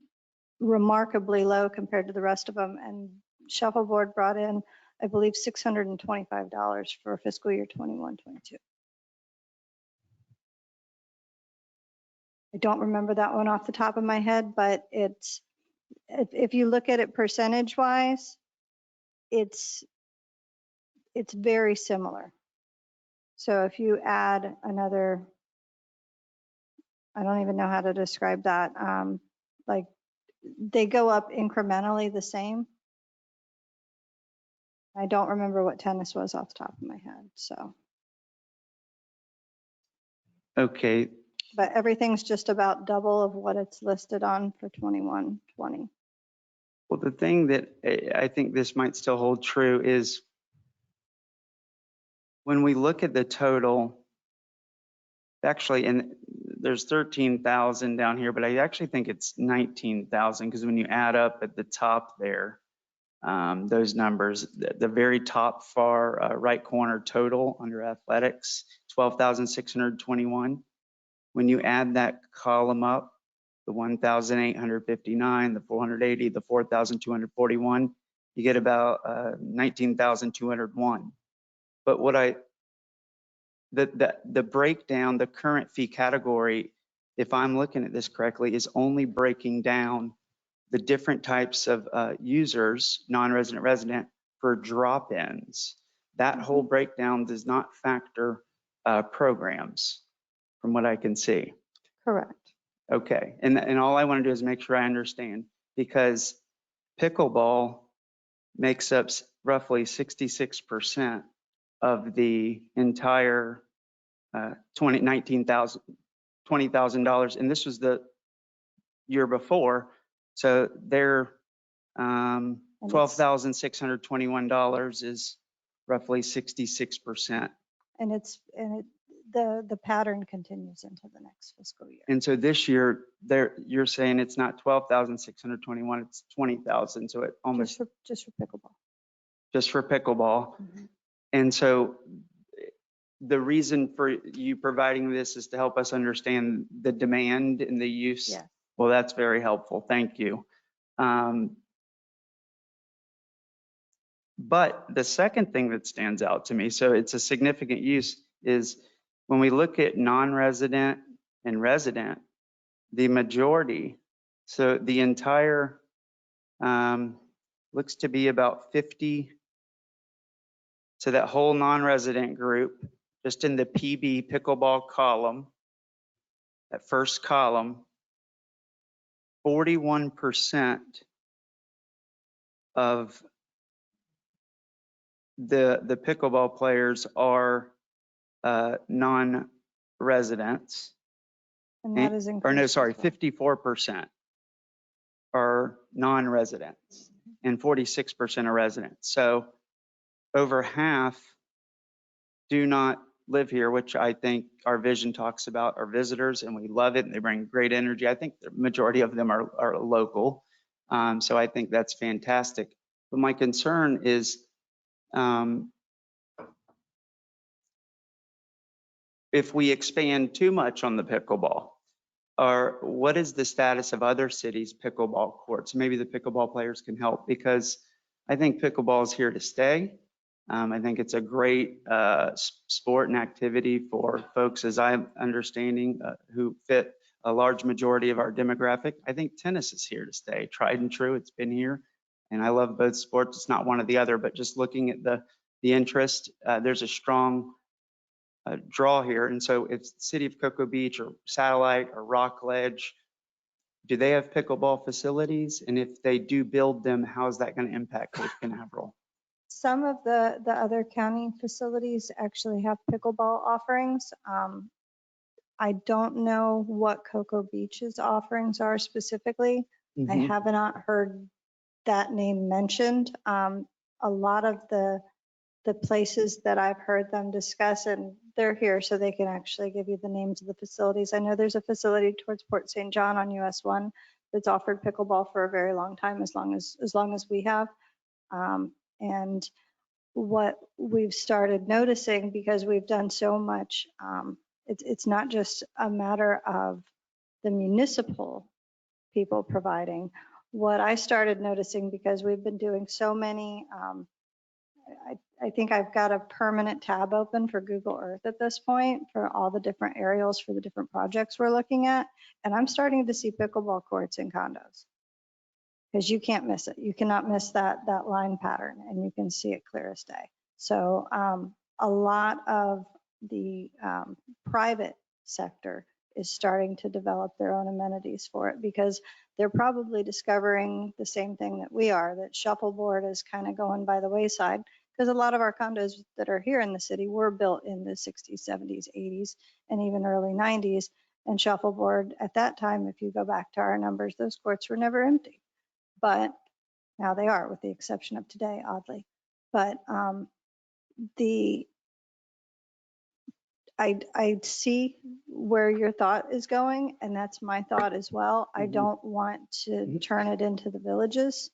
remarkably low compared to the rest of them. And shuffleboard brought in, I believe, $625 for fiscal year 21, 22. I don't remember that one off the top of my head, but it's, if you look at it percentage wise, it's very similar. So if you add another, I don't even know how to describe that. Like they go up incrementally the same. I don't remember what tennis was off the top of my head. So, Okay, but everything's just about double of what it's listed on for 21-20. well, the thing that I think this might still hold true is when we look at the total, actually, and there's 13,000 down here, but I actually think it's 19,000 because when you add up at the top there, those numbers, the very top far right corner total under athletics, 12,621. When you add that column up, the 1,859, the 480, the 4,241, you get about 19,201. But the breakdown, the current fee category, if I'm looking at this correctly, is only breaking down the different types of users, non-resident, resident, for drop-ins. That whole breakdown does not factor programs, from what I can see. Correct. Okay, and all I want to do is make sure I understand, because pickleball makes up roughly 66% of the entire $20,000, and this was the year before. So their $12,621 is roughly 66%. And the pattern continues into the next fiscal year. And so this year, you're saying it's not 12,621, it's 20,000. So it almost Just for pickleball. just for pickleball. Mhm. And so the reason for you providing this is to help us understand the demand and the use. Yeah. Well, that's very helpful. Thank you. But the second thing that stands out to me, so it's a significant use, is when we look at non-resident and resident, the majority, so the entire looks to be about 50. So that whole non-resident group, just in the PB pickleball column, that first column, 41% of the pickleball players are non-residents. And that is Or no, increased sorry, as well. 54% are non-residents and 46% are residents. So over half do not live here, which I think our vision talks about are visitors, and we love it and they bring great energy. I think the majority of them are local. So I think that's fantastic. But my concern is if we expand too much on the pickleball, or what is the status of other cities' pickleball courts? Maybe the pickleball players can help, because I think pickleball is here to stay. I think it's a great sport and activity for folks, as I'm understanding, who fit a large majority of our demographic. I think tennis is here to stay, tried and true. It's been here, and I love both sports. It's not one or the other, but just looking at the interest, there's a strong draw here. And so if the city of Cocoa Beach or Satellite or Rockledge, do they have pickleball facilities? And if they do build them, how is that going to impact Cape Canaveral? Some of the other county facilities actually have pickleball offerings. I don't know what Cocoa Beach's offerings are specifically. I have not heard that name mentioned. A lot of the places that I've heard them discuss, and they're here so they can actually give you the names of the facilities. I know there's a facility towards Port St. John on US 1 that's offered pickleball for a very long time, as long as we have. And what we've started noticing, because we've done so much, it's not just a matter of the municipal people providing. What I started noticing, because we've been doing so many, I think I've got a permanent tab open for Google Earth at this point for all the different aerials for the different projects we're looking at. And I'm starting to see pickleball courts in condos. because you can't miss it. You cannot miss that line pattern, and you can see it clear as day. So a lot of the private sector is starting to develop their own amenities for it, because they're probably discovering the same thing that we are, that shuffleboard is kind of going by the wayside, because a lot of our condos that are here in the city were built in the 60s, 70s, 80s, and even early 90s. And shuffleboard at that time, if you go back to our numbers, those courts were never empty. But now they are, with the exception of today, oddly. But I see where your thought is going, and that's my thought as well. I don't want to turn it into the villages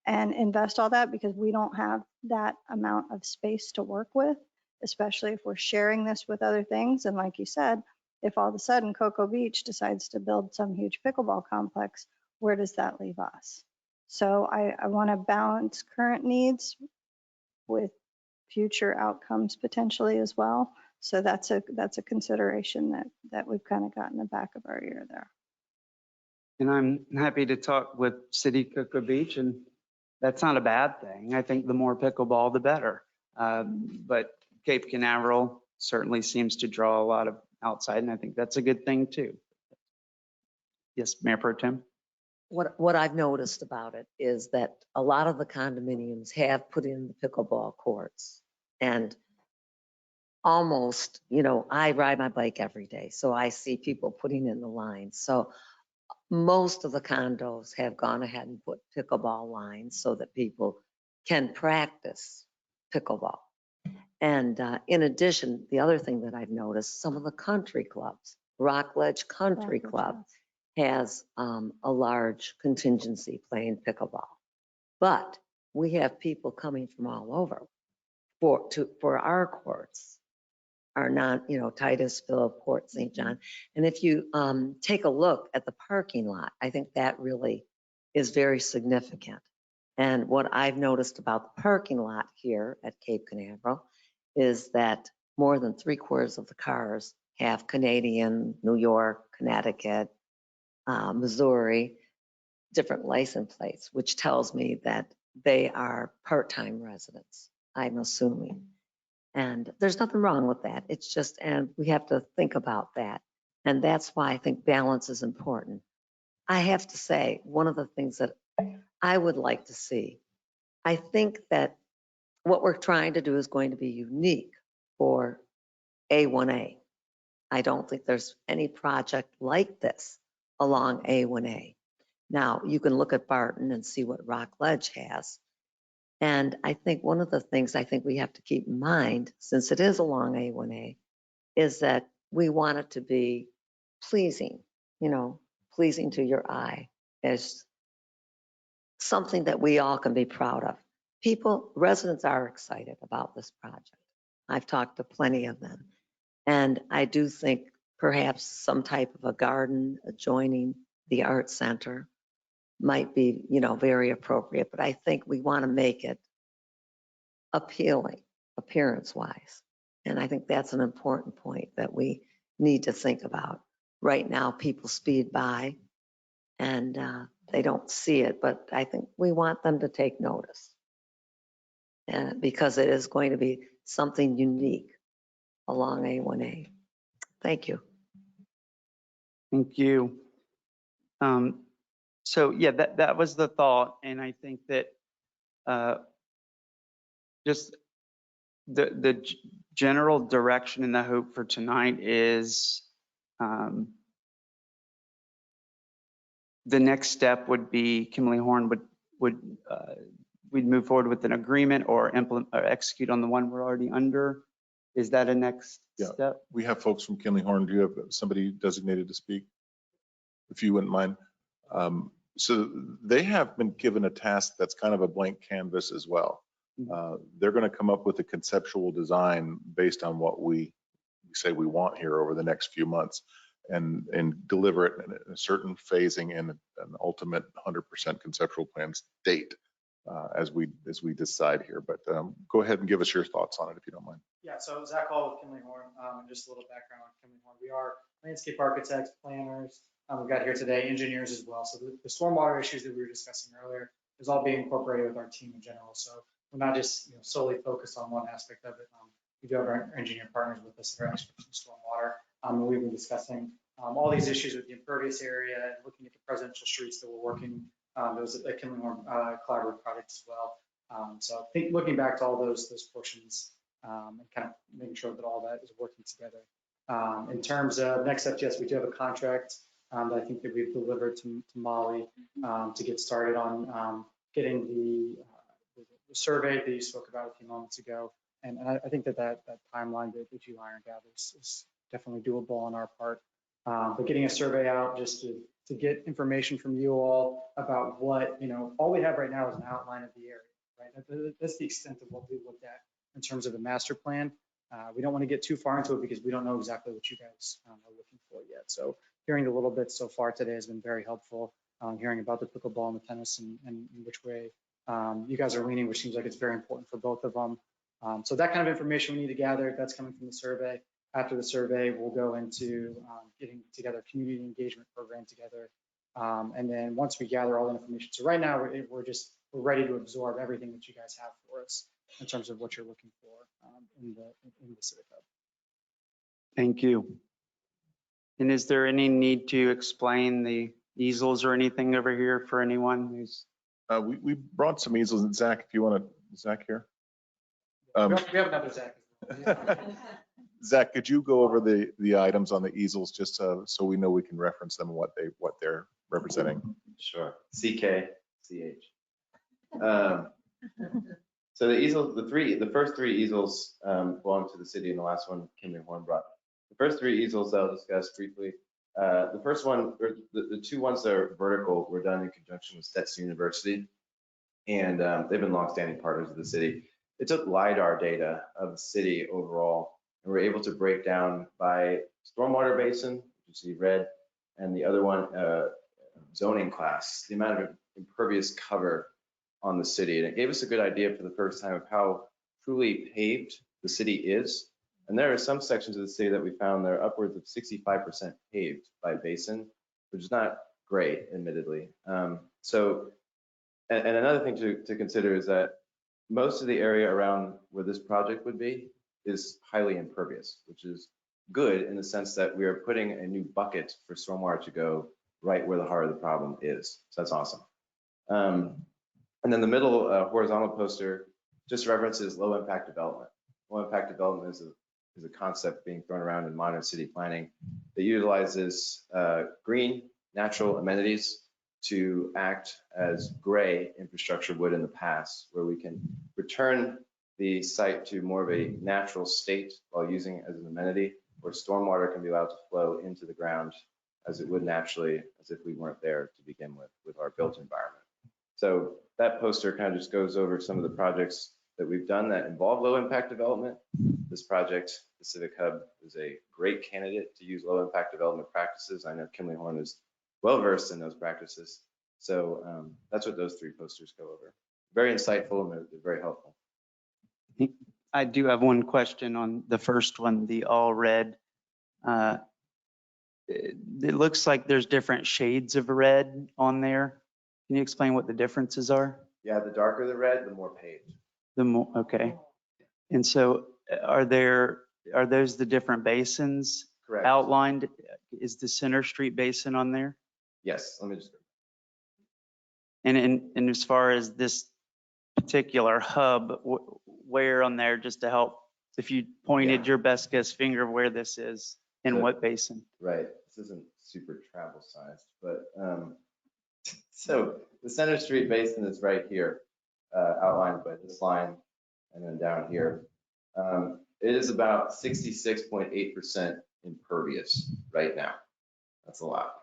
and invest all that, because we don't have that amount of space to work with, especially if we're sharing this with other things. And like you said, if all of a sudden Cocoa Beach decides to build some huge pickleball complex, where does that leave us? So I want to balance current needs with future outcomes potentially as well. So that's a consideration that we've kind of got in the back of our ear there. And I'm happy to talk with City Cocoa Beach, and that's not a bad thing. I think the more pickleball, the better. But Cape Canaveral certainly seems to draw a lot of outside, and I think that's a good thing too. Yes, Mayor Pro Tem? What I've noticed about it is that a lot of the condominiums have put in the pickleball courts, and almost, I ride my bike every day, so I see people putting in the lines. So most of the condos have gone ahead and put pickleball lines so that people can practice pickleball. And in addition, the other thing that I've noticed, some of the country clubs, Rockledge Country Club has a large contingency playing pickleball. But we have people coming from all over for our courts, our Titusville, Port St. John. And if you take a look at the parking lot, I think that really is very significant. And what I've noticed about the parking lot here at Cape Canaveral is that more than 3/4 of the cars have Canadian, New York, Connecticut, Missouri, different license plates, which tells me that they are part-time residents, I'm assuming. And there's nothing wrong with that. It's just, and we have to think about that. And that's why I think balance is important. I have to say, one of the things that I would like to see, I think that what we're trying to do is going to be unique for A1A. I don't think there's any project like this along A1A. Now, you can look at Barton and see what Rockledge has. And I think one of the things I think we have to keep in mind, since it is along A1A, is that we want it to be pleasing, pleasing to your eye, as something that we all can be proud of. Residents are excited about this project. I've talked to plenty of them. And I do think perhaps some type of a garden adjoining the art center might be, very appropriate. But I think we want to make it appealing, appearance-wise. And I think that's an important point that we need to think about. Right now, people speed by and they don't see it, but I think we want them to take notice. Because it is going to be something unique along A1A. Thank you. Thank you. So yeah, that was the thought. And I think that just the general direction and the hope for tonight is the next step would be Kimley-Horn we'd move forward with an agreement or implement or execute on the one we're already under. Is that a next step? We have folks from Kimley-Horn. Do you have somebody designated to speak? If you wouldn't mind. So they have been given a task that's kind of a blank canvas as well. They're going to come up with a conceptual design based on what we say we want here over the next few months, and deliver it in a certain phasing and an ultimate 100% conceptual plans date as we decide here. But go ahead and give us your thoughts on it if you don't mind. Yeah, so Zach Hall with Kimley-Horn, and just a little background on Kimley-Horn. We are landscape architects, planners. We've got here today engineers as well. So the stormwater issues that we were discussing earlier is all being incorporated with our team in general. So we're not just solely focused on one aspect of it. We do have our engineer partners with us that are experts in stormwater. And we've been discussing all these issues with the impervious area and looking at the presidential streets that we're working. Those at the Kimley-Horn collaborative project as well. So I think looking back to all those portions and kind of making sure that all that is working together. In terms of next steps, yes, we do have a contract that I think that we've delivered to Molly to get started on getting the survey that you spoke about a few moments ago. And I think that timeline that you ironed out is definitely doable on our part. But getting a survey out just to get information from you all about what, all we have right now is an outline of the area, right? That's the extent of what we looked at in terms of a master plan. We don't want to get too far into it because we don't know exactly what you guys are looking for yet. So hearing a little bit so far today has been very helpful. Hearing about the pickleball and the tennis and which way you guys are leaning, which seems like it's very important for both of them. So that kind of information we need to gather, that's coming from the survey. After the survey, we'll go into getting together a community engagement program together. And then once we gather all the information, so right now we're ready to absorb everything that you guys have for us in terms of what you're looking for in the Civic Hub. Thank you. And is there any need to explain the easels or anything over here for anyone who's? We brought some easels. And Zach, if you want to, Zach here. We have another Zach as well. Zach, could you go over the items on the easels just so we know we can reference them and what they're representing? Sure. CK, CH. So the easels, the first three easels belong to the city, and the last one Kimley-Horn brought. The first three easels I'll discuss briefly. The first one, or the two ones that are vertical, were done in conjunction with Stetson University, and they've been longstanding partners of the city. They took LiDAR data of the city overall, and were able to break down by stormwater basin, which you see red, and the other one, zoning class, the amount of impervious cover on the city. And it gave us a good idea for the first time of how truly paved the city is. And there are some sections of the city that we found that are upwards of 65% paved by basin, which is not great, admittedly. And another thing to consider is that most of the area around where this project would be is highly impervious, which is good in the sense that we are putting a new bucket for stormwater to go right where the heart of the problem is. So that's awesome. And then the middle horizontal poster just references low impact development. Low impact development is a concept being thrown around in modern city planning that utilizes green natural amenities to act as gray infrastructure would in the past, where we can return the site to more of a natural state while using it as an amenity, where stormwater can be allowed to flow into the ground as it would naturally, as if we weren't there to begin with our built environment. So that poster kind of just goes over some of the projects that we've done that involve low impact development. This project, the Civic Hub, is a great candidate to use low impact development practices. I know Kimley-Horn is well versed in those practices. So that's what those three posters go over. Very insightful, and they're very helpful. I do have one question on the first one, the all red. It looks like there's different shades of red on there. Can you explain what the differences are? Yeah, the darker the red, the more paved. The more, okay. And so are those the different basins? Correct. Outlined? Is the Center Street Basin on there? Yes, let me just. And as far as this particular hub, where on there, just to help, if you pointed your best guess finger where this is, in what basin? Right, this isn't super travel sized, but so the Center Street Basin is right here, outlined by this line, and then down here. It is about 66.8% impervious right now. That's a lot.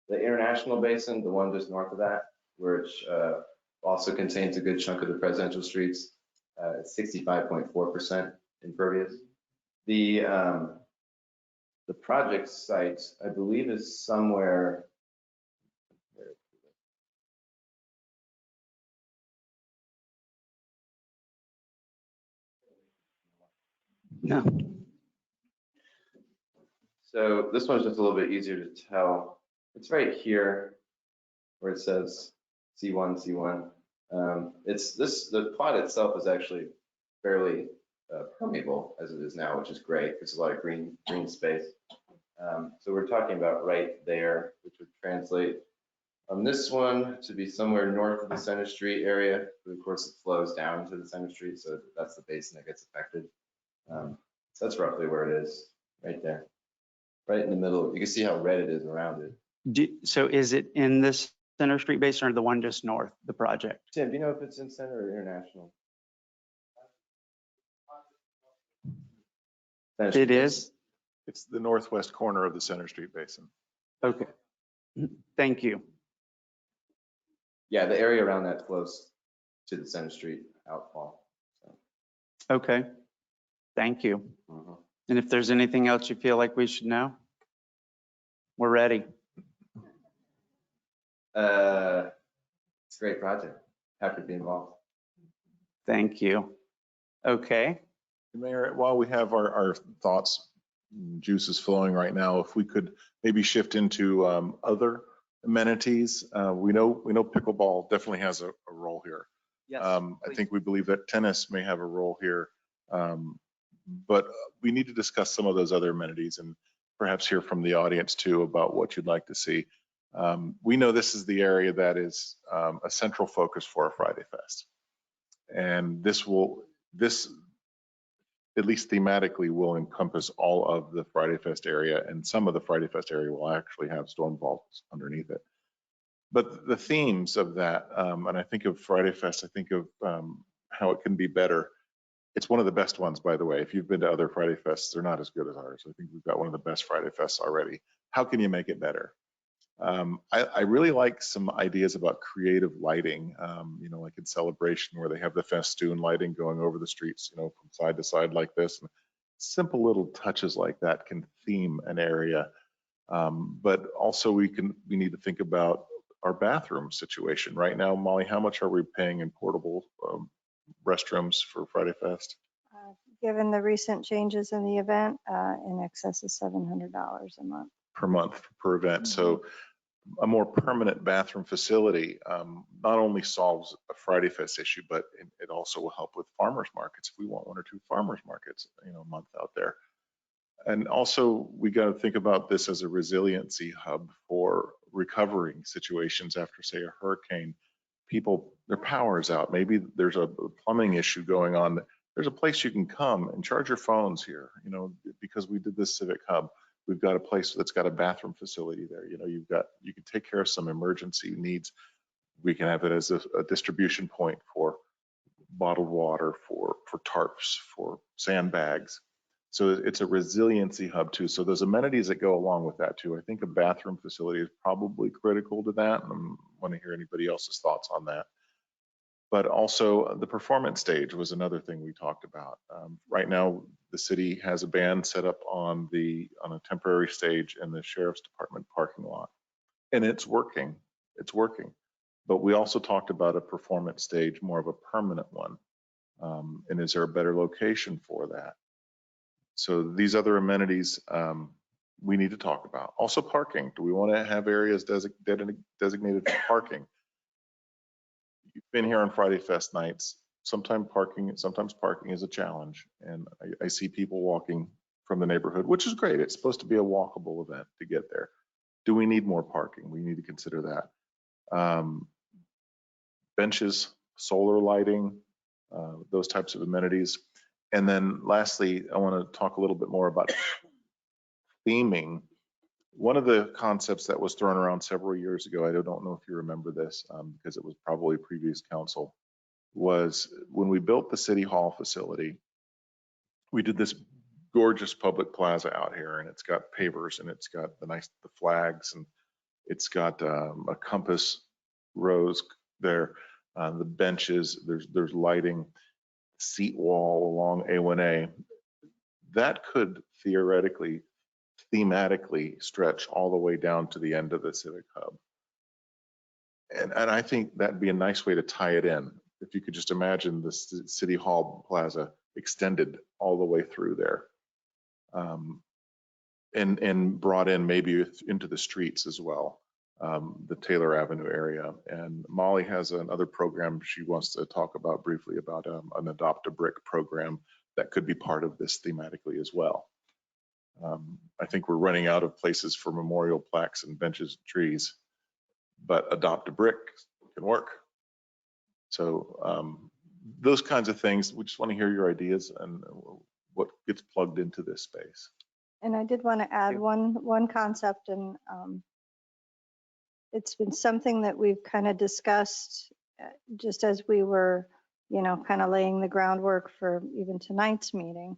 The International Basin, the one just north of that, which also contains a good chunk of the presidential streets, is 65.4% impervious. The project site, I believe, is somewhere. No. So this one's just a little bit easier to tell. It's right here where it says C1, C1. The plot itself is actually fairly permeable as it is now, which is great. There's a lot of green space. So we're talking about right there, which would translate on this one to be somewhere north of the Center Street area. But of course, it flows down to the Center Street, so that's the basin that gets affected. So that's roughly where it is, right there, right in the middle. You can see how red it is around it. So is it in this Center Street basin or the one just north, the project? Tim, do you know if it's in Center or International? Center Street It is? It's the northwest corner of the Center Street Basin. Okay. Thank you. Yeah, the area around that flows to the Center Street outfall. So, Okay. Thank you. And if there's anything else you feel like we should know, we're ready. It's a great project. Happy to be involved. Thank you. Okay. Mayor, while we have our thoughts, juices flowing right now, if we could maybe shift into other amenities. We know pickleball definitely has a role here. Yes. I think we believe that tennis may have a role here. But we need to discuss some of those other amenities and perhaps hear from the audience too about what you'd like to see. We know this is the area that is a central focus for a Friday Fest. And this at least thematically will encompass all of the Friday Fest area, and some of the Friday Fest area will actually have storm vaults underneath it. But the themes of that, and I think of Friday Fest, I think of how it can be better. It's one of the best ones, by the way. If you've been to other Friday Fests, they're not as good as ours. I think we've got one of the best Friday Fests already. How can you make it better? I really like some ideas about creative lighting, like in Celebration where they have the festoon lighting going over the streets, from side to side like this. And simple little touches like that can theme an area. But also we need to think about our bathroom situation. Right now, Molly, how much are we paying in portable restrooms for Friday Fest? Given the recent changes in the event, in excess of $700 a month. Per month per event. So a more permanent bathroom facility not only solves a Friday Fest issue, but it also will help with farmers markets if we want one or two farmers markets, a month out there. And also we got to think about this as a resiliency hub for recovering situations after, say, a hurricane. People, their power is out. Maybe there's a plumbing issue going on. There's a place you can come and charge your phones here, because we did this Civic Hub. We've got a place that's got a bathroom facility there. You can take care of some emergency needs. We can have it as a distribution point for bottled water, for tarps, for sandbags. So it's a resiliency hub too. So there's amenities that go along with that too. I think a bathroom facility is probably critical to that. And I want to hear anybody else's thoughts on that. But also the performance stage was another thing we talked about. Right now, the city has a band set up on a temporary stage in the Sheriff's Department parking lot. And it's working. But we also talked about a performance stage, more of a permanent one. And is there a better location for that? So these other amenities we need to talk about. Also parking. Do we want to have areas designated for parking? You've been here on Friday Fest nights. Sometimes parking is a challenge. And I see people walking from the neighborhood, which is great. It's supposed to be a walkable event to get there. Do we need more parking? We need to consider that. Benches, solar lighting, those types of amenities. And then lastly, I want to talk a little bit more about theming. One of the concepts that was thrown around several years ago, I don't know if you remember this because it was probably previous council, was when we built the City Hall facility, we did this gorgeous public plaza out here, and it's got pavers and it's got the flags, and it's got a compass rose there, the benches, there's lighting, seat wall along A1A. That could theoretically, thematically stretch all the way down to the end of the Civic Hub. And I think that'd be a nice way to tie it in. If you could just imagine the City Hall Plaza extended all the way through there. And brought in maybe into the streets as well, the Taylor Avenue area. And Molly has another program she wants to talk about briefly about an Adopt a Brick program that could be part of this thematically as well. I think we're running out of places for memorial plaques and benches and trees, but Adopt a Brick can work. So those kinds of things, we just want to hear your ideas and what gets plugged into this space. And I did want to add one concept, and it's been something that we've kind of discussed just as we were, kind of laying the groundwork for even tonight's meeting.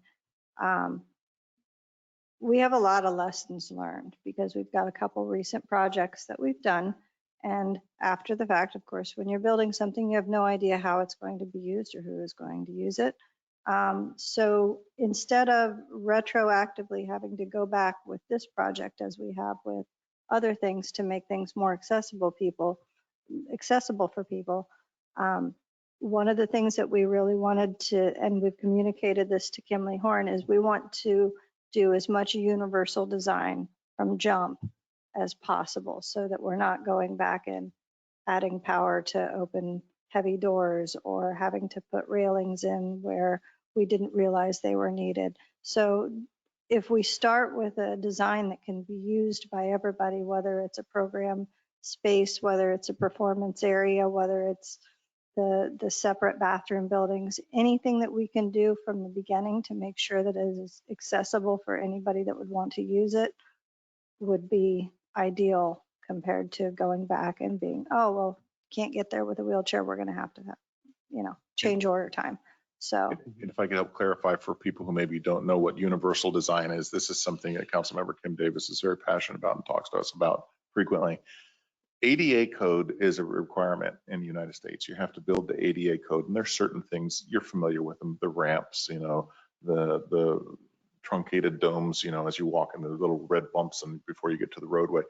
We have a lot of lessons learned because we've got a couple recent projects that we've done. And after the fact, of course, when you're building something, you have no idea how it's going to be used or who is going to use it. So instead of retroactively having to go back with this project as we have with other things to make things more accessible for people, one of the things that we really wanted to, and we've communicated this to Kimley-Horn, is we want to do as much universal design from jump as possible so that we're not going back and adding power to open heavy doors or having to put railings in where we didn't realize they were needed. So if we start with a design that can be used by everybody, whether it's a program space, whether it's a performance area, whether it's the separate bathroom buildings, anything that we can do from the beginning to make sure that it is accessible for anybody that would want to use it would be ideal compared to going back and being, oh, well, can't get there with a wheelchair. We're going to have, change order time. So and if I could help clarify for people who maybe don't know what universal design is, this is something that Councilmember Kim Davis is very passionate about and talks to us about frequently. ADA code is a requirement in the United States. You have to build the ADA code, and there's certain things you're familiar with them, the ramps, the truncated domes, as you walk into the little red bumps and before you get to the roadway.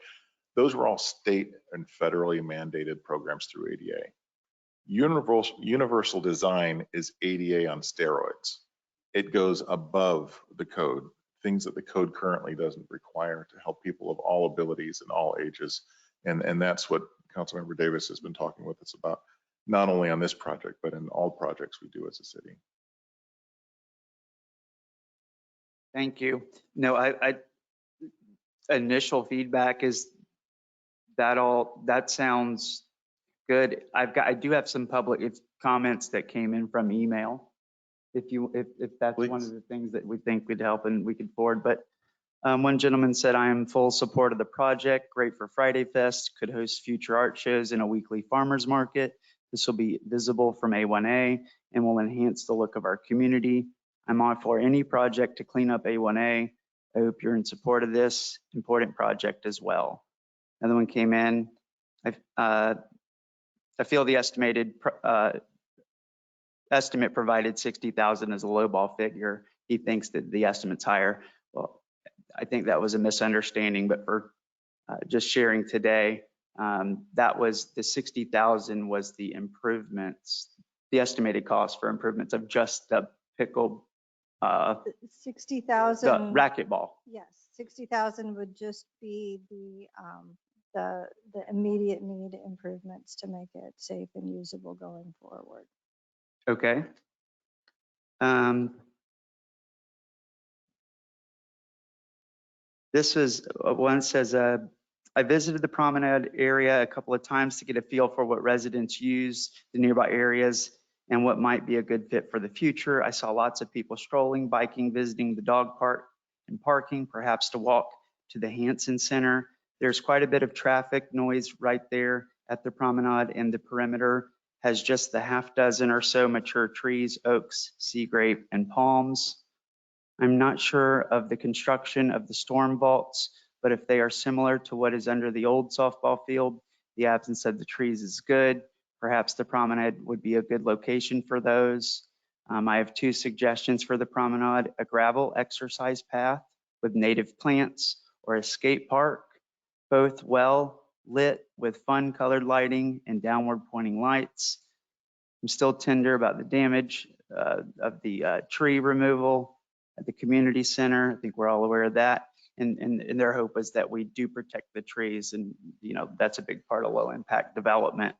Those were all state and federally mandated programs through ADA. Universal design is ADA on steroids. It goes above the code, things that the code currently doesn't require to help people of all abilities and all ages. And that's what Councilmember Davis has been talking with us about, not only on this project, but in all projects we do as a city. Thank you. No, I initial feedback is that sounds good. I do have some public comments that came in from email. If that's Please. one of the things that we think would help and we could forward. But one gentleman said, I am full support of the project. Great for Friday Fest. Could host future art shows and a weekly farmers market. This will be visible from A1A and will enhance the look of our community. I'm all for any project to clean up A1A. I hope you're in support of this important project as well. Another one came in. I feel the estimate provided 60,000 as a lowball figure. He thinks that the estimate's higher. Well, I think that was a misunderstanding, but for just sharing today, that was the 60,000 was the improvements, the estimated cost for improvements of just the pickle, 60,000. the racquetball. Yes, 60,000 would just be the immediate need improvements to make it safe and usable going forward. Okay. This was one says, I visited the promenade area a couple of times to get a feel for what residents use, the nearby areas, and what might be a good fit for the future. I saw lots of people strolling, biking, visiting the dog park and parking, perhaps to walk to the Hanson Center. There's quite a bit of traffic noise right there at the promenade, and the perimeter has just the half dozen or so mature trees, oaks, sea grape, and palms. I'm not sure of the construction of the storm vaults, but if they are similar to what is under the old softball field, the absence of the trees is good. Perhaps the promenade would be a good location for those. I have two suggestions for the promenade: a gravel exercise path with native plants or a skate park, both well lit with fun colored lighting and downward pointing lights. I'm still tender about the damage of the tree removal at the community center. I think we're all aware of that. And their hope is that we do protect the trees, and that's a big part of low impact development.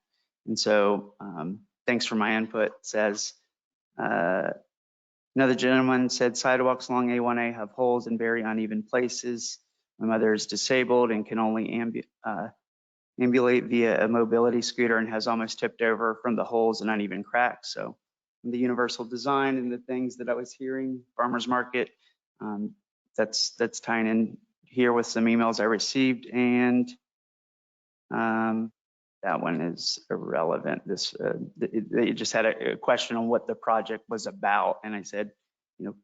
And so thanks for my input. Says another gentleman said sidewalks along A1A have holes in very uneven places. My mother is disabled and can only ambulate via a mobility scooter and has almost tipped over from the holes and uneven cracks. So the universal design and the things that I was hearing, farmers market, that's tying in here with some emails I received, and that one is irrelevant. They just had a question on what the project was about, and I said,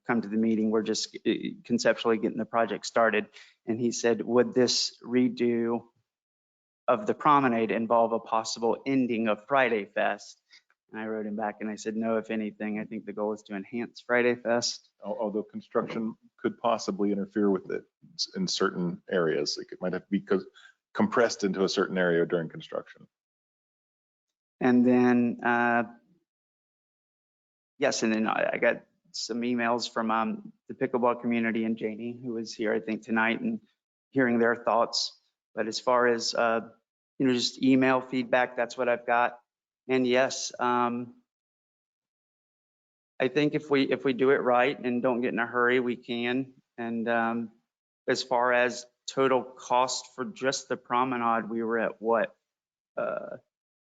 come to the meeting. We're just conceptually getting the project started. And he said, would this redo of the promenade involve a possible ending of Friday Fest? And I wrote him back and I said, no, if anything, I think the goal is to enhance Friday Fest. Although construction could possibly interfere with it in certain areas. It might have to be compressed into a certain area during construction. And then, yes, and then I got some emails from the pickleball community and Janie, who was here, I think, tonight, and hearing their thoughts. But as far as, just email feedback, that's what I've got. And yes, I think if we do it right and don't get in a hurry, we can. And as far as total cost for just the promenade, we were at what?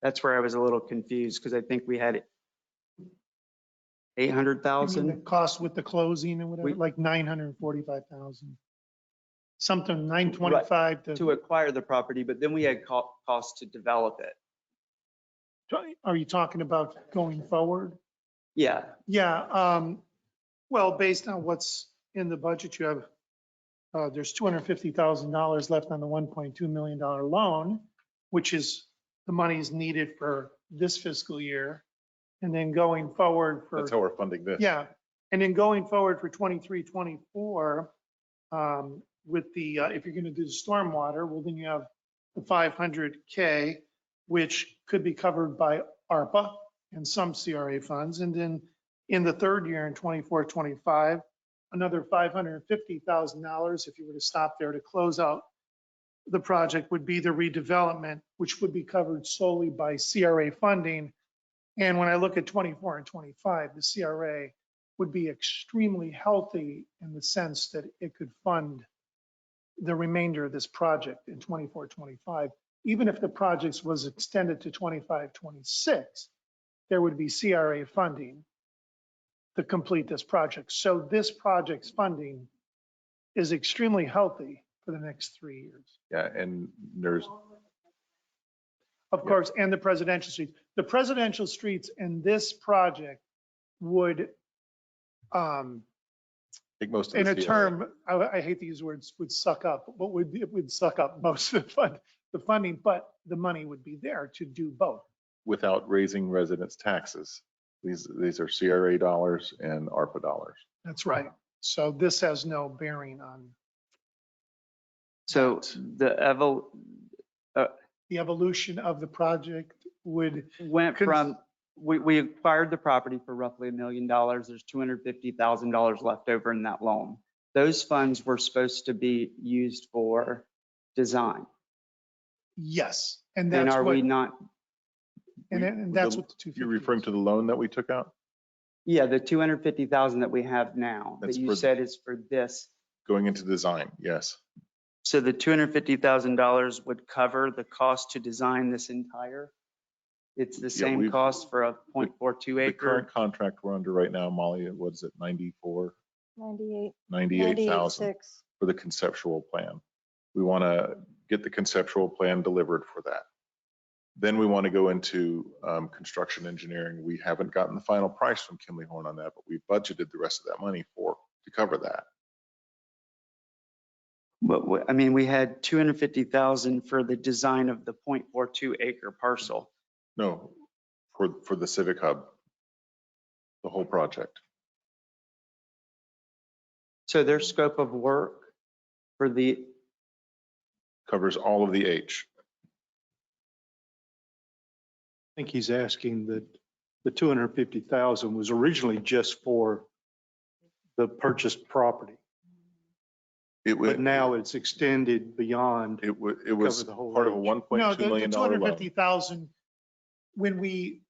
That's where I was a little confused, because I think we had You mean the $800,000. cost with the closing and whatever, like 945,000. Something 925 to acquire the property, but then we had costs to develop it. Are you talking about going forward? Yeah, Yeah, well, based on what's in the budget, you have, there's $250,000 left on the $1.2 million loan, which is the money's needed for this fiscal year. And then going forward for. That's how we're funding this. Yeah, and then going forward for 23, 24, with the, if you're gonna do the stormwater, well, then you have the 500K, which could be covered by ARPA and some CRA funds. And then in the third year in 24, 25, another $550,000, if you were to stop there to close out the project, would be the redevelopment, which would be covered solely by CRA funding. And when I look at 24 and 25, the CRA would be extremely healthy in the sense that it could fund the remainder of this project in 24, 25. Even if the project was extended to 25, 26, there would be CRA funding to complete this project. So this project's funding is extremely healthy for the next 3 years. Yeah, and there's. Of course, and the presidential streets. The presidential streets in this project would, Take most of in the a CRA. term, I hate to use words, would suck up, but it would suck up most of the funding, but the money would be there to do both. Without raising residents' taxes. These are CRA dollars and ARPA dollars. That's right. So this has no bearing on so the the evolution of the project would. went from, we acquired the property for roughly $1 million. There's $250,000 left over in that loan. Those funds were supposed to be used for design. Yes, and And that's are what, we not? and that's what the 250. You're referring to the loan that we took out? Yeah, the $250,000 that we have now, that That's you for- said is for this. Going into design, yes. So the $250,000 would cover the cost to design this entire? It's the Yeah, same we've- cost for a 0.42 The acre? current contract we're under right now, Molly, what is it, 94, 98, 98,000 98.6. for the conceptual plan. We want to get the conceptual plan delivered for that. Then we want to go into construction engineering. We haven't gotten the final price from Kimley-Horn on that, but we budgeted the rest of that money to cover that. But, I mean, we had $250,000 for the design of the 0.42 acre parcel. No, for the Civic Hub, the whole project. So their scope of work for the, Covers all of the H. I think he's asking that the 250,000 was originally just for the purchased property, It but would, now it's extended beyond. it was the whole part of a range. No, $1.2 the million loan. 250,000, when we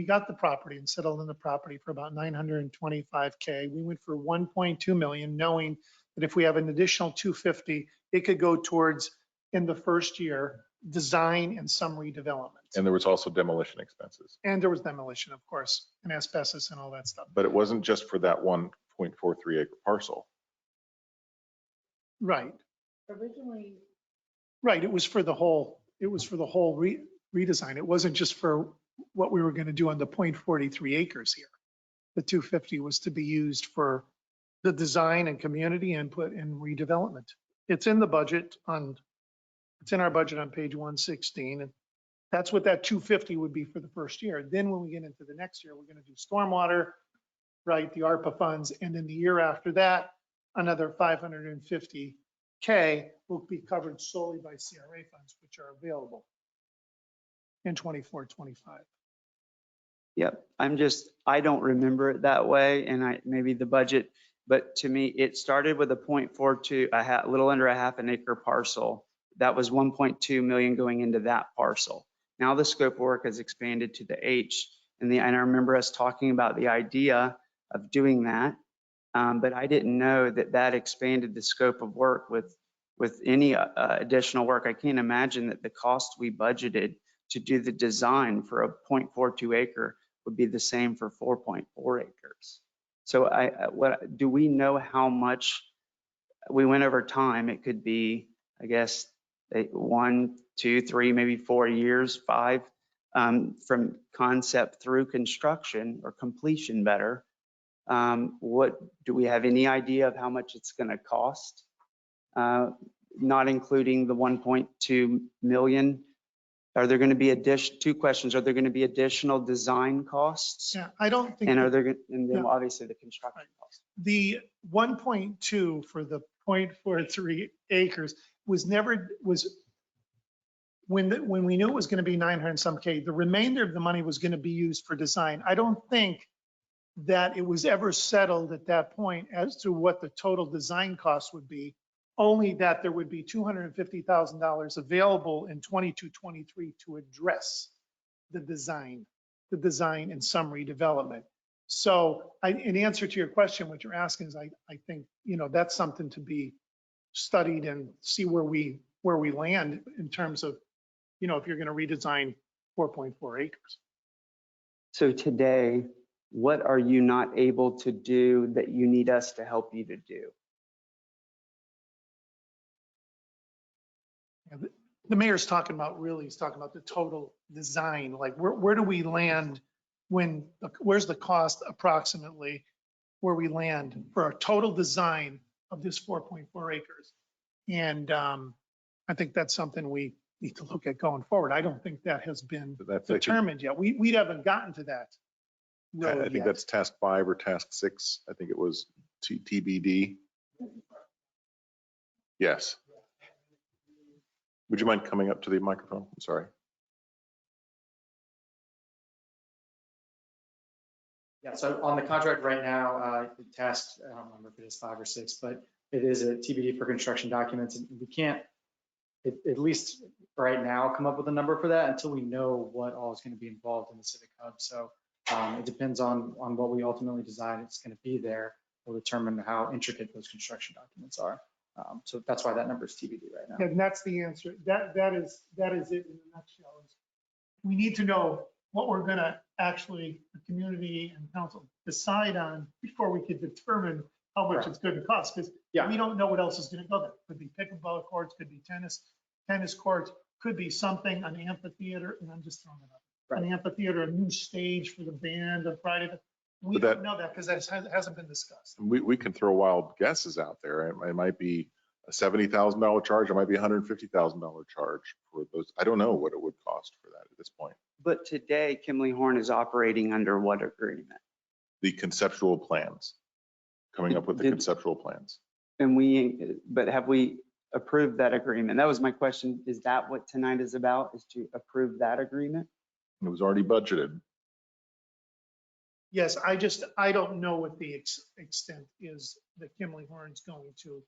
got the property and settled on the property for about 925K, we went for 1.2 million, knowing that if we have an additional 250, it could go towards, in the first year, design and some redevelopment. And there was also demolition expenses. And there was demolition, of course, and asbestos and all that stuff. But it wasn't just for that 1.43 acre parcel. Right, Originally, right. It was for the whole redesign. It wasn't just for what we were going to do on the 0.43 acres here. The 250 was to be used for the design and community input and redevelopment. It's in the budget it's in our budget on page 116. And that's what that 250 would be for the first year. Then when we get into the next year, we're going to do stormwater, right, the ARPA funds. And then the year after that, another 550K will be covered solely by CRA funds, which are available in 24, 25. Yep, I don't remember it that way, and maybe the budget, but to me, it started with a 0.42, a little under a half an acre parcel. That was 1.2 million going into that parcel. Now the scope of work has expanded to the H, and I remember us talking about the idea of doing that, but I didn't know that expanded the scope of work with any additional work. I can't imagine that the cost we budgeted to do the design for a 0.42 acre would be the same for 4.4 acres. So do we know how much we went over time? It could be, I guess, 1, 2, 3, maybe 4 years, 5, from concept through construction or completion better. What do we have any idea of how much it's going to cost? Not including the 1.2 million. Are there going to be two questions? Are there going to be additional design costs? Yeah, I don't think. And Yeah. then obviously the construction costs. The 1.2 for the 0.43 acres was when we knew it was going to be 900 and some K, the remainder of the money was going to be used for design. I don't think that it was ever settled at that point as to what the total design cost would be, only that there would be $250,000 available in 22-23 to address the design and some redevelopment. So in answer to your question, what you're asking is, I think, that's something to be studied and see where we land in terms of, if you're going to redesign 4.4 acres. So today, what are you not able to do that you need us to help you to do? The mayor's talking about the total design, like where do we land where's the cost approximately where we land for a total design of this 4.4 acres? And I think that's something we need to look at going forward. I don't think that has been determined yet. We haven't gotten to that road I think yet. that's task 5 or task 6. I think it was TBD. Yes. Would you mind coming up to the microphone? I'm sorry. Yeah, so on the contract right now, the task, I don't remember if it is 5 or 6, but it is a TBD for construction documents. And we can't, at least right now, come up with a number for that until we know what all is going to be involved in the Civic Hub. So it depends on what we ultimately decide it's going to be there. Will determine how intricate those construction documents are. So that's why that number is TBD right now. And that's the answer. That is it in a nutshell. We need to know what we're going to actually, the community and council, decide on before we can determine how much it's going to cost. Because we don't know what else is going to go there. Could be pickleball courts, could be tennis courts, could be something, an amphitheater, and I'm just throwing it up. Right. An amphitheater, a new stage for the band on Friday. We don't know that because that hasn't been discussed. We can throw wild guesses out there. It might be a $70,000 charge. It might be a $150,000 charge for those. I don't know what it would cost for that at this point. But today, Kimley-Horn is operating under what agreement? The conceptual plans, coming up with the conceptual plans. But have we approved that agreement? That was my question. Is that what tonight is about, is to approve that agreement? It was already budgeted. Yes, I don't know what the extent is that Kimley-Horn's going to.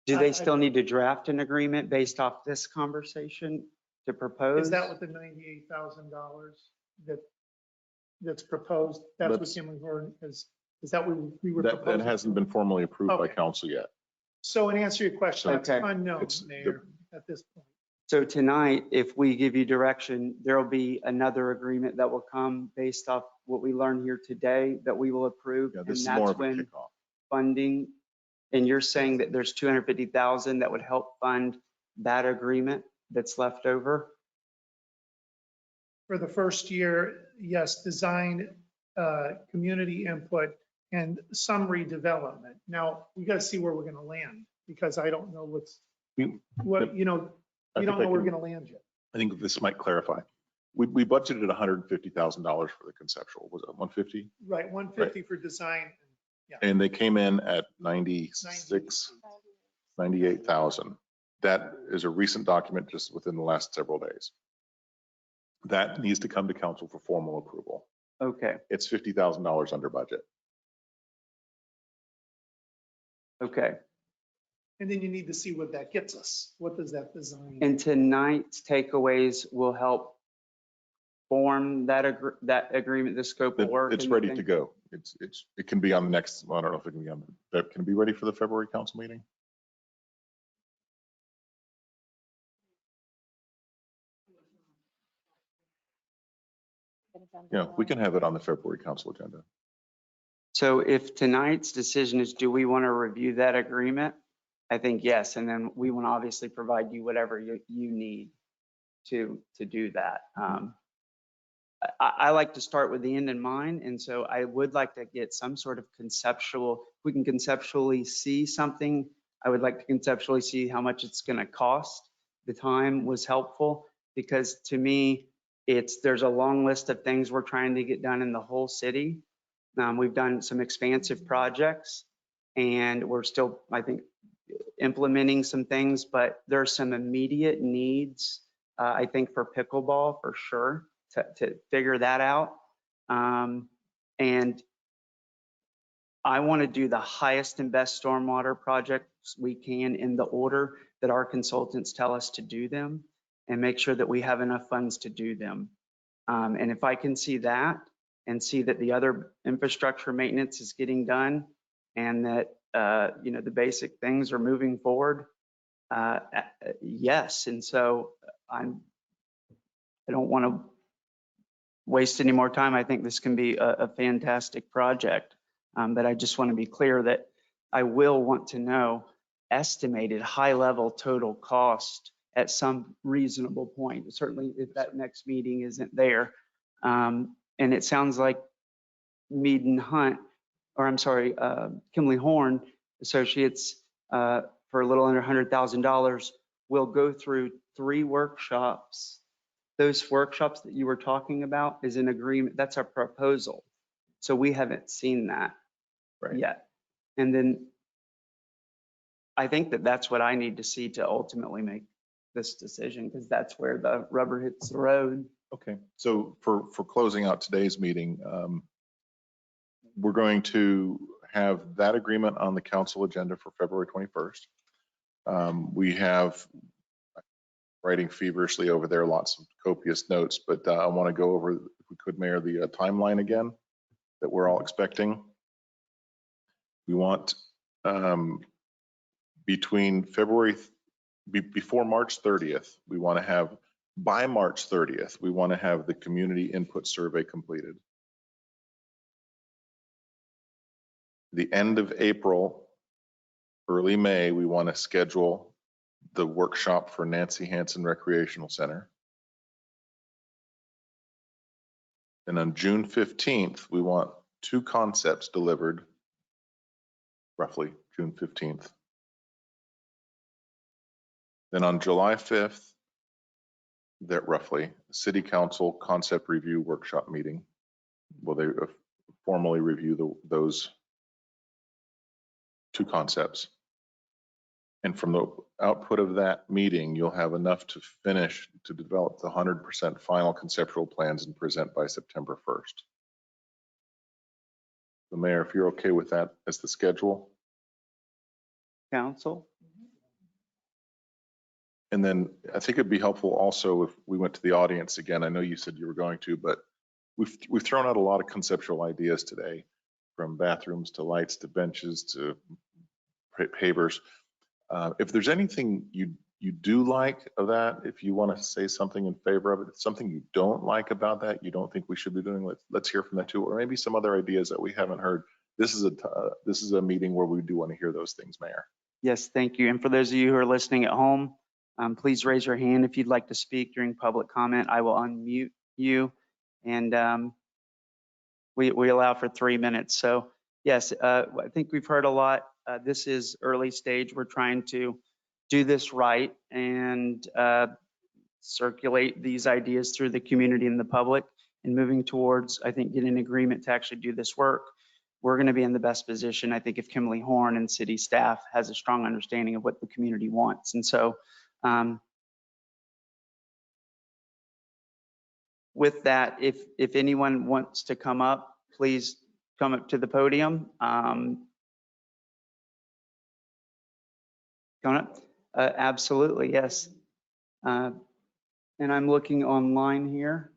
Do I- they still need to draft an agreement based off this conversation to propose? Is that what the $98,000 that's proposed? That's what That's- Kimley-Horn is that what we were That proposing? hasn't been formally approved by Okay. council yet. So in answer to your question, it's Okay. unknown, It's the- Mayor, at this point. So tonight, if we give you direction, there'll be another agreement that will come based off what we learned here today that we will approve. Yeah, And this is more that's of a when kickoff. funding, and you're saying that there's 250,000 that would help fund that agreement that's left over? For the first year, yes, design, community input, and some redevelopment. Now, we got to see where we're going to land, because I don't know We- you I don't think know I where we're can- going to land yet. I think this might clarify. We budgeted $150,000 for the conceptual. Was it 150? Right, 150 for design. And they came in at 96, 98,000. That is a recent document just within the last several days. That needs to come to council for formal approval. Okay, It's $50,000 under budget. okay. And then you need to see what that gets us. What does that design? And tonight's takeaways will help form that agreement, the scope of work. It's and ready thing? to go. It can be on the next, I don't know if it can be on, that can it be ready for the February council meeting? Yeah, we can have it on the February council agenda. So if tonight's decision is, do we want to review that agreement? I think yes, and then we want to obviously provide you whatever you need to do that. I like to start with the end in mind, and so I would like to get some sort of conceptual, we can conceptually see something. I would like to conceptually see how much it's going to cost. The time was helpful because to me, there's a long list of things we're trying to get done in the whole city. We've done some expansive projects and we're still, I think, implementing some things, but there's some immediate needs, I think, for pickleball for sure, to figure that out. And I want to do the highest and best stormwater projects we can in the order that our consultants tell us to do them and make sure that we have enough funds to do them. And if I can see that and see that the other infrastructure maintenance is getting done and that, the basic things are moving forward, yes. And so I don't want to waste any more time. I think this can be a fantastic project. But I just want to be clear that I will want to know estimated high-level total cost at some reasonable point, certainly if that next meeting isn't there. And it sounds like Mead and Hunt, or I'm sorry, Kimley-Horn Associates, for a little under $100,000 will go through 3 workshops. Those workshops that you were talking about is an agreement. That's a proposal. So we haven't seen that yet. And then I think that that's what I need to see to ultimately make this decision, because that's where the rubber hits the road. Okay, so for closing out today's meeting, we're going to have that agreement on the council agenda for February 21st. We have, writing feverishly over there, lots of copious notes, but I want to go over, if we could, Mayor, the timeline again that we're all expecting. We want before March 30th, we want to have, by March 30th, we want to have the community input survey completed. The end of April, early May, we want to schedule the workshop for Nancy Hansen Recreational Center. And on June 15th, we want 2 concepts delivered, roughly June 15th. Then on July 5th, that roughly, City Council Concept Review Workshop meeting. Will they formally review those 2 concepts? And from the output of that meeting, you'll have enough to finish to develop the 100% final conceptual plans and present by September 1st. The mayor, if you're okay with that as the schedule. Council? And then I think it'd be helpful also if we went to the audience again. I know you said you were going to, but we've thrown out a lot of conceptual ideas today, from bathrooms to lights to benches to pavers. If there's anything you do like of that, if you want to say something in favor of it, something you don't like about that, you don't think we should be doing, let's hear from that too, or maybe some other ideas that we haven't heard. This is a meeting where we do want to hear those things, Mayor. Yes, thank you. And for those of you who are listening at home, please raise your hand if you'd like to speak during public comment. I will unmute you, and we allow for 3 minutes. So yes, I think we've heard a lot. This is early stage. We're trying to do this right and circulate these ideas through the community and the public, and moving towards, I think, getting an agreement to actually do this work. We're going to be in the best position, I think, if Kimley-Horn and city staff has a strong understanding of what the community wants. And so with that, if anyone wants to come up, please come up to the podium. Come up. Absolutely, yes. And I'm looking online here.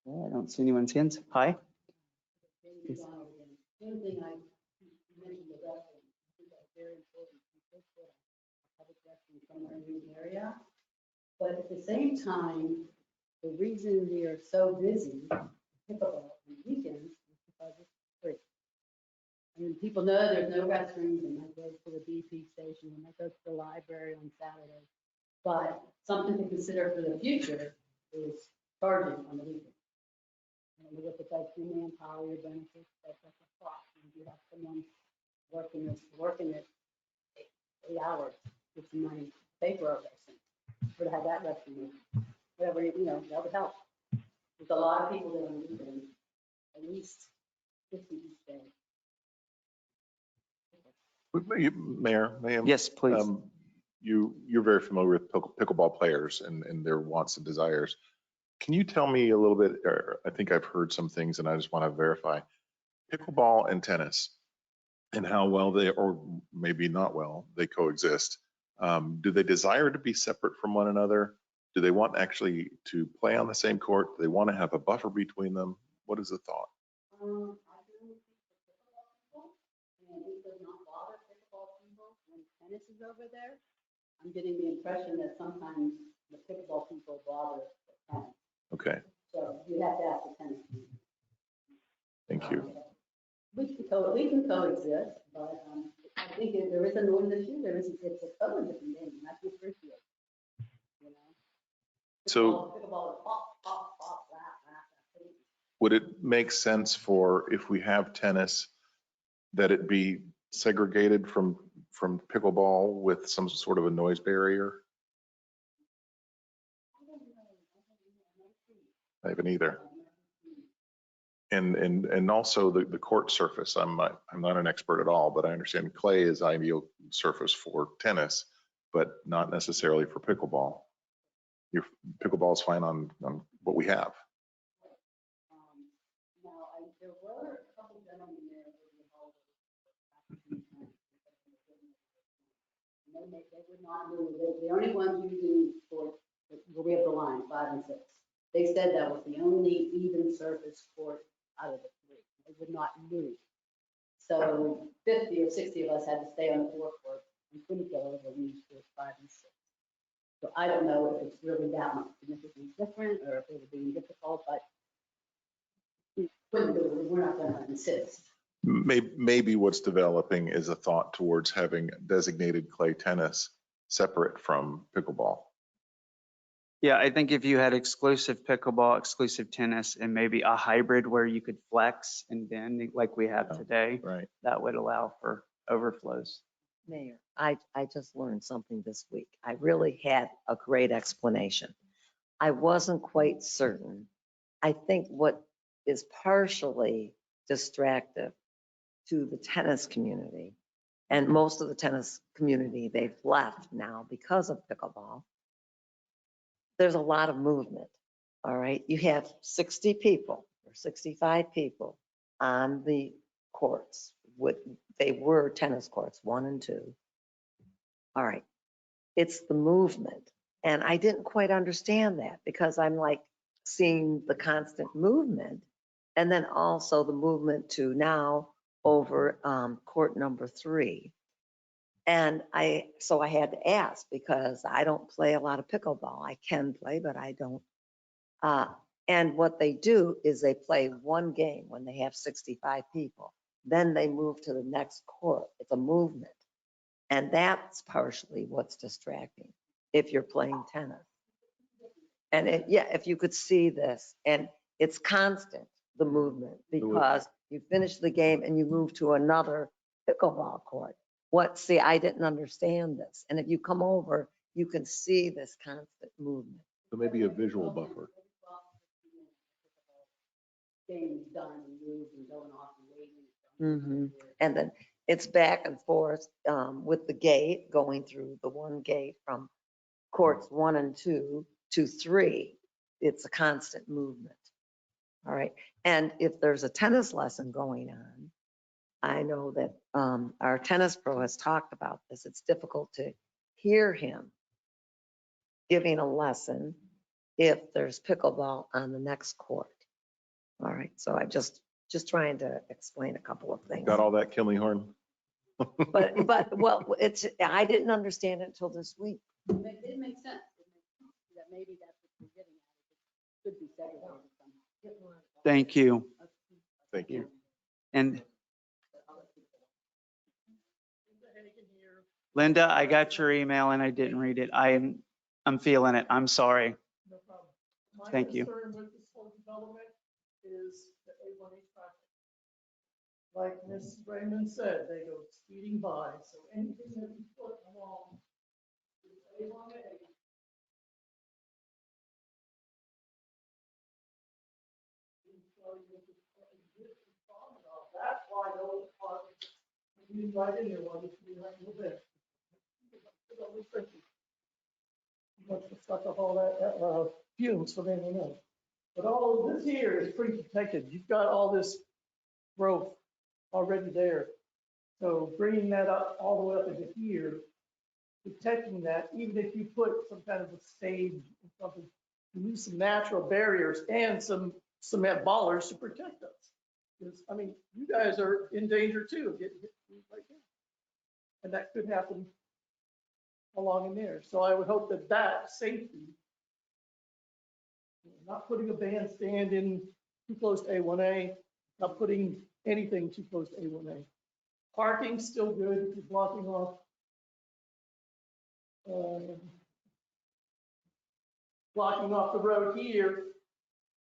I don't see anyone's hands. Hi. One thing I mentioned the restroom, I think that's very important. We could put a public restroom somewhere in the area. But at the same time, the reason we are so busy pickleball on weekends is because it's free. I mean, people know there's no restrooms, and they go to the BP station, and they go to the library on Saturday. But something to consider for the future is charging on the weekend. And look at that, your manpower, your benefits, that's a cost. And if you have someone working it 8 hours, get some money, pay for everything. Would have that restroom, whatever, that would help. There's a lot of people that are leaving, at least 50 each day. Mayor, ma'am. Yes, please. You're very familiar with pickleball players and their wants and desires. Can you tell me a little bit, or I think I've heard some things and I just want to verify, pickleball and tennis and how well they, or maybe not well, they coexist. Do they desire to be separate from one another? Do they want actually to play on the same court? Do they want to have a buffer between them? What is the thought? I do think for pickleball people, and it does not bother pickleball people when tennis is over there. I'm getting the impression that sometimes the pickleball people bother the tennis. Okay, So you have to ask the tennis people. thank you. We can coexist, but I think if there is a noise issue, it's a totally different game, and that's what appreciate. You know? So- Pickleball is pop, pop, pop, laugh. Would it make sense for, if we have tennis, that it be segregated from pickleball with some sort of a noise barrier? I haven't either. And also the court surface. I'm not an expert at all, but I understand clay is ideal surface for tennis, but not necessarily for pickleball. Your pickleball is fine on what we have. Now, there were a couple gentlemen there they would not move. The only ones using for where we have the line 5 and 6. They said that was the only even surface court out of the 3. They would not move. So 50 or 60 of us had to stay on the 4 court and couldn't go over and use court 5 and 6. So I don't know if it's really that much significantly different or if it would be difficult, but we're not going to insist. Maybe what's developing is a thought towards having designated clay tennis separate from pickleball. Yeah, I think if you had exclusive pickleball, exclusive tennis, and maybe a hybrid where you could flex and bend like we have today, Right. that would allow for overflows. Mayor, I just learned something this week. I really had a great explanation. I wasn't quite certain. I think what is partially distractive to the tennis community, and most of the tennis community, they've left now because of pickleball. There's a lot of movement All right, you have 60 people or 65 people on the courts. They were tennis courts, 1 and 2. All right, it's the movement. And I didn't quite understand that because I'm like seeing the constant movement and then also the movement to now over court number 3. And so I had to ask because I don't play a lot of pickleball. I can play, but I don't. And what they do is they play one game when they have 65 people. Then they move to the next court. It's a movement. And that's partially what's distracting if you're playing tennis. And if you could see this, and it's constant, the movement, because you finish the game and you move to another pickleball court. See, I didn't understand this. And if you come over, you can see this constant movement. So maybe a visual buffer. Games done and moved and going off and waiting. And then it's back and forth with the gate, going through the one gate from courts 1 and 2 to 3. It's a constant movement. All right. And if there's a tennis lesson going on, I know that our tennis pro has talked about this. It's difficult to hear him giving a lesson if there's pickleball on the next court. All right. So I just trying to explain a couple of things. Got all that, Kimley-Horn? But well, I didn't understand it until this week. It makes sense. That maybe that's what we're getting at. It could be segregated somehow. Thank you. Thank you. And Linda, I got your email and I didn't read it. I'm feeling it. I'm sorry. No problem. Thank you. My concern with this whole development is the A1A traffic. Like Ms. Raymond said, they go speeding by, so anything that we put along A1A. That's why those parks, we right in there, while we can right a little bit. Much the stuff of all that fumes from anyone else. But all of this here is pretty protected. You've got all this growth already there. So bringing that up all the way up into here, protecting that, even if you put some kind of a stage or something, you need some natural barriers and some cement ballers to protect us. Because, I mean, you guys are in danger too, of getting hit right there. And that could happen along in there. So I would hope that that safety, not putting a bandstand in too close to A1A, not putting anything too close to A1A. Parking still good if you're blocking off the road here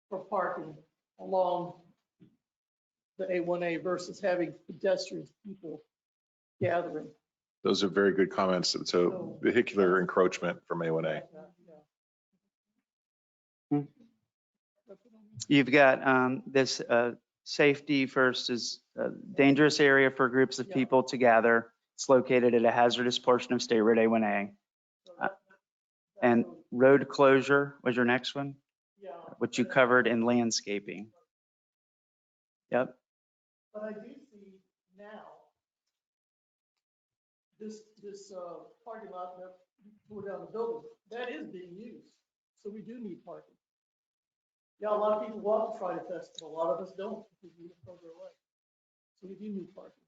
for parking along the A1A versus having pedestrians, people gathering. Those are very good comments. So vehicular encroachment from A1A. You've got this safety first is a dangerous area for groups of people to gather. It's located at a hazardous portion of State Road A1A. And road closure was your next one, which you covered in landscaping. Yep. But I do see now this parking lot that tore down the building, that is being used. So we do need parking. Yeah, a lot of people walk to Friday Festival. A lot of us don't because we live further away. So we do need parking.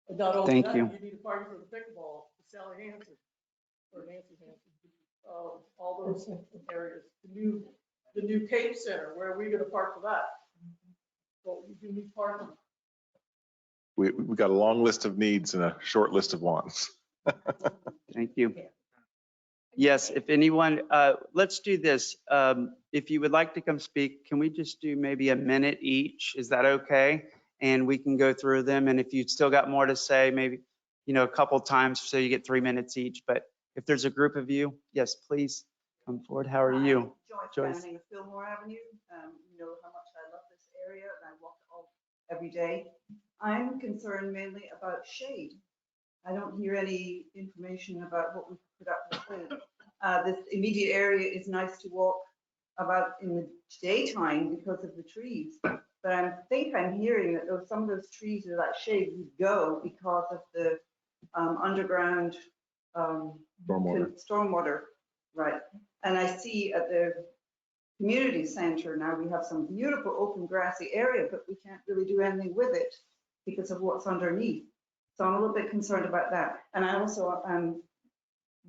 And not only that, you need a parking for the pickleball, Sally Hansen or Nancy Hansen, all those areas. The new Cape Center, where are we going to park for that? So we do need parking. We got a long list of needs and a short list of wants. Thank you. Yes, if anyone, let's do this. If you would like to come speak, can we just do maybe a minute each? Is that okay? And we can go through them. And if you've still got more to say, maybe, a couple times so you get 3 minutes each. But if there's a group of you, yes, please come forward. How are you? Joyce Browning of Fillmore Avenue. You know how much I love this area and I walk every day. I'm concerned mainly about shade. I don't hear any information about what we put up with shade. this immediate area is nice to walk about in the daytime because of the trees. But I think I'm hearing that some of those trees or that shade would go because of the underground stormwater, right? And I see at the community center now we have some beautiful open grassy area, but we can't really do anything with it because of what's underneath. So I'm a little bit concerned about that. And I also,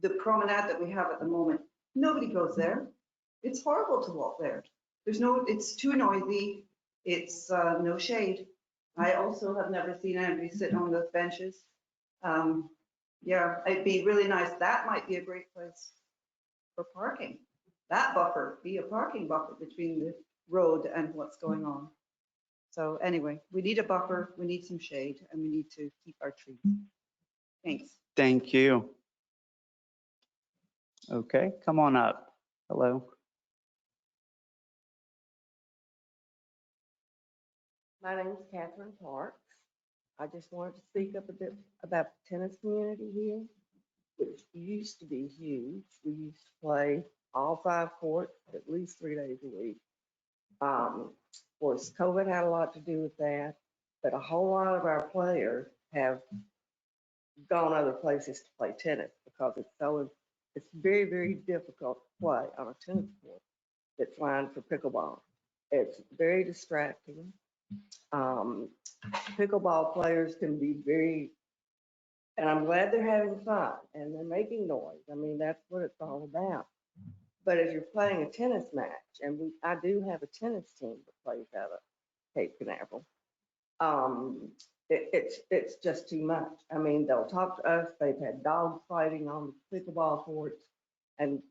the promenade that we have at the moment, nobody goes there. It's horrible to walk there. It's too noisy. It's no shade. I also have never seen anybody sit on those benches. Yeah, it'd be really nice. That might be a great place for parking. That buffer, be a parking buffer between the road and what's going on. So anyway, we need a buffer, we need some shade, and we need to keep our trees. Thanks. Thank you. Okay, come on up. Hello. My name is Catherine Parks. I just wanted to speak up a bit about the tennis community here, which used to be huge. We used to play all 5 courts at least 3 days a week. Of course, COVID had a lot to do with that, but a whole lot of our players have gone other places to play tennis because it's very, very difficult to play on a tennis court that's lined for pickleball. It's very distracting. Pickleball players can be very, and I'm glad they're having fun and they're making noise. I mean, that's what it's all about. But if you're playing a tennis match, and I do have a tennis team that plays out of Cape Canaveral, it's just too much. I mean, they'll talk to us. They've had dogs fighting on the pickleball courts, and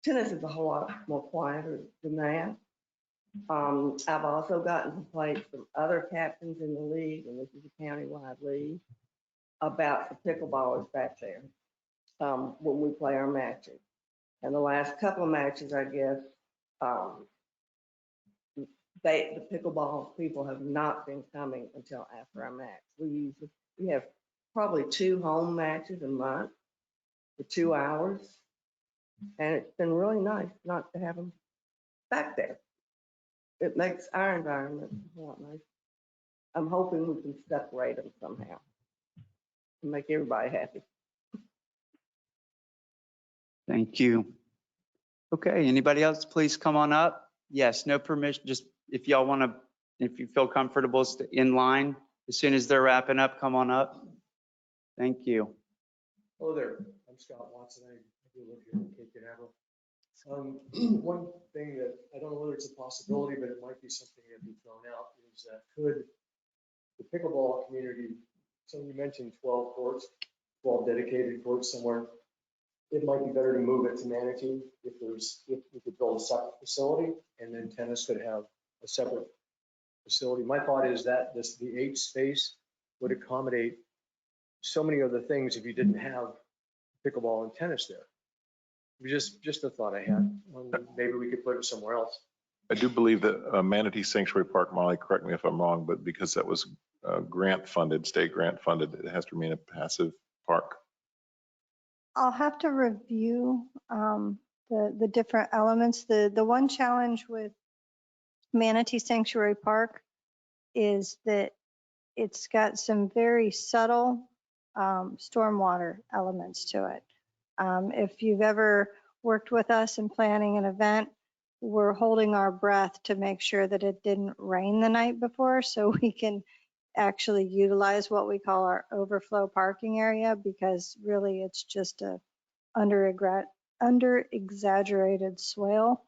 tennis is a whole lot more quieter than that. I've also gotten complaints from other captains in the league, and this is a countywide league, about the pickleballers back there when we play our matches. And the last couple of matches, I guess, the pickleball people have not been coming until after our match. We have probably 2 home matches a month for 2 hours, and it's been really nice not to have them back there. It makes our environment a lot nicer. I'm hoping we can separate them somehow and make everybody happy. Thank you. Okay, anybody else, please come on up. Yes, no permission, just if y'all want to, if you feel comfortable in line, as soon as they're wrapping up, come on up. Thank you. Hello there, I'm Scott Watson. I do live here in Cape Canaveral. One thing that I don't know whether it's a possibility, but it might be something that be thrown out is that could the pickleball community, so you mentioned 12 courts, 12 dedicated courts somewhere. It might be better to move it to Manatee if we could build a separate facility, and then tennis could have a separate facility. My thought is that the H space would accommodate so many other things if you didn't have pickleball and tennis there. Just a thought I had. Maybe we could put it somewhere else. I do believe that Manatee Sanctuary Park, Molly, correct me if I'm wrong, but because that was grant funded, state grant funded, it has to remain a passive park. I'll have to review the different elements. The one challenge with Manatee Sanctuary Park is that it's got some very subtle stormwater elements to it. If you've ever worked with us in planning an event, we're holding our breath to make sure that it didn't rain the night before, so we can actually utilize what we call our overflow parking area, because really it's just a under exaggerated swale.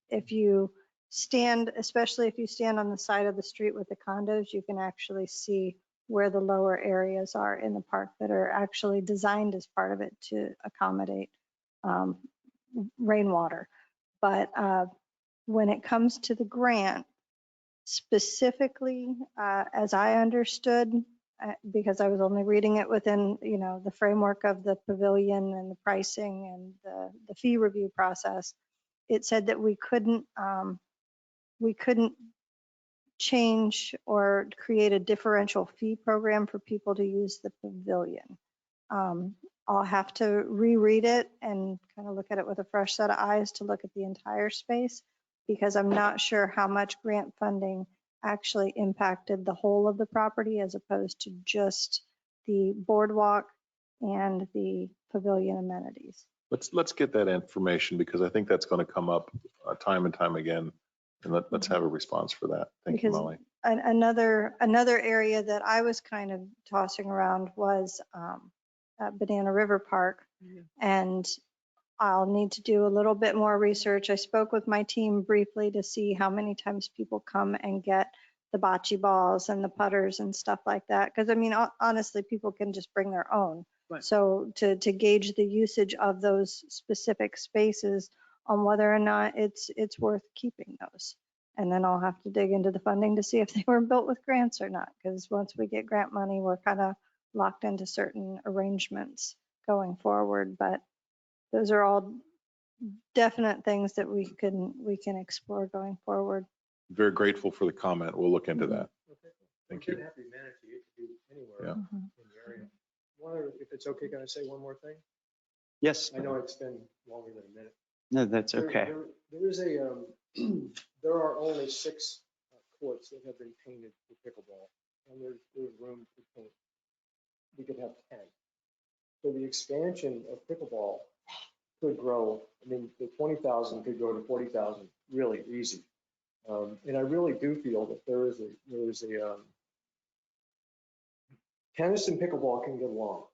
If you stand, especially if you stand on the side of the street with the condos, you can actually see where the lower areas are in the park that are actually designed as part of it to accommodate rainwater. But when it comes to the grant, specifically, as I understood, because I was only reading it within, the framework of the pavilion and the pricing and the fee review process, it said that we couldn't change or create a differential fee program for people to use the pavilion. I'll have to reread it and kind of look at it with a fresh set of eyes to look at the entire space, because I'm not sure how much grant funding actually impacted the whole of the property as opposed to just the boardwalk and the pavilion amenities. Let's get that information, because I think that's going to come up time and time again. And let's have a response for that. Thank you, Because Molly. Another area that I was kind of tossing around was Banana River Park. And I'll need to do a little bit more research. I spoke with my team briefly to see how many times people come and get the bocce balls and the putters and stuff like that. Because I mean, honestly, people can just bring their own. Right. So to gauge the usage of those specific spaces on whether or not it's worth keeping those. And then I'll have to dig into the funding to see if they were built with grants or not. Because once we get grant money, we're kind of locked into certain arrangements going forward. But those are all definite things that we can explore going forward. Very grateful for the comment. We'll look into that. Okay. Thank We're you. happy managing it to do anywhere Yeah. Mhm. in the area. If it's okay, can I say one more thing? Yes, I know it's been longer than a minute. no, that's There- okay. There is a, there are only 6 courts that have been painted for pickleball, and there's room to paint. We could have 10. So the expansion of pickleball could grow. I mean, the 20,000 could go to 40,000 really easy. And I really do feel that there is a tennis and pickleball can get along,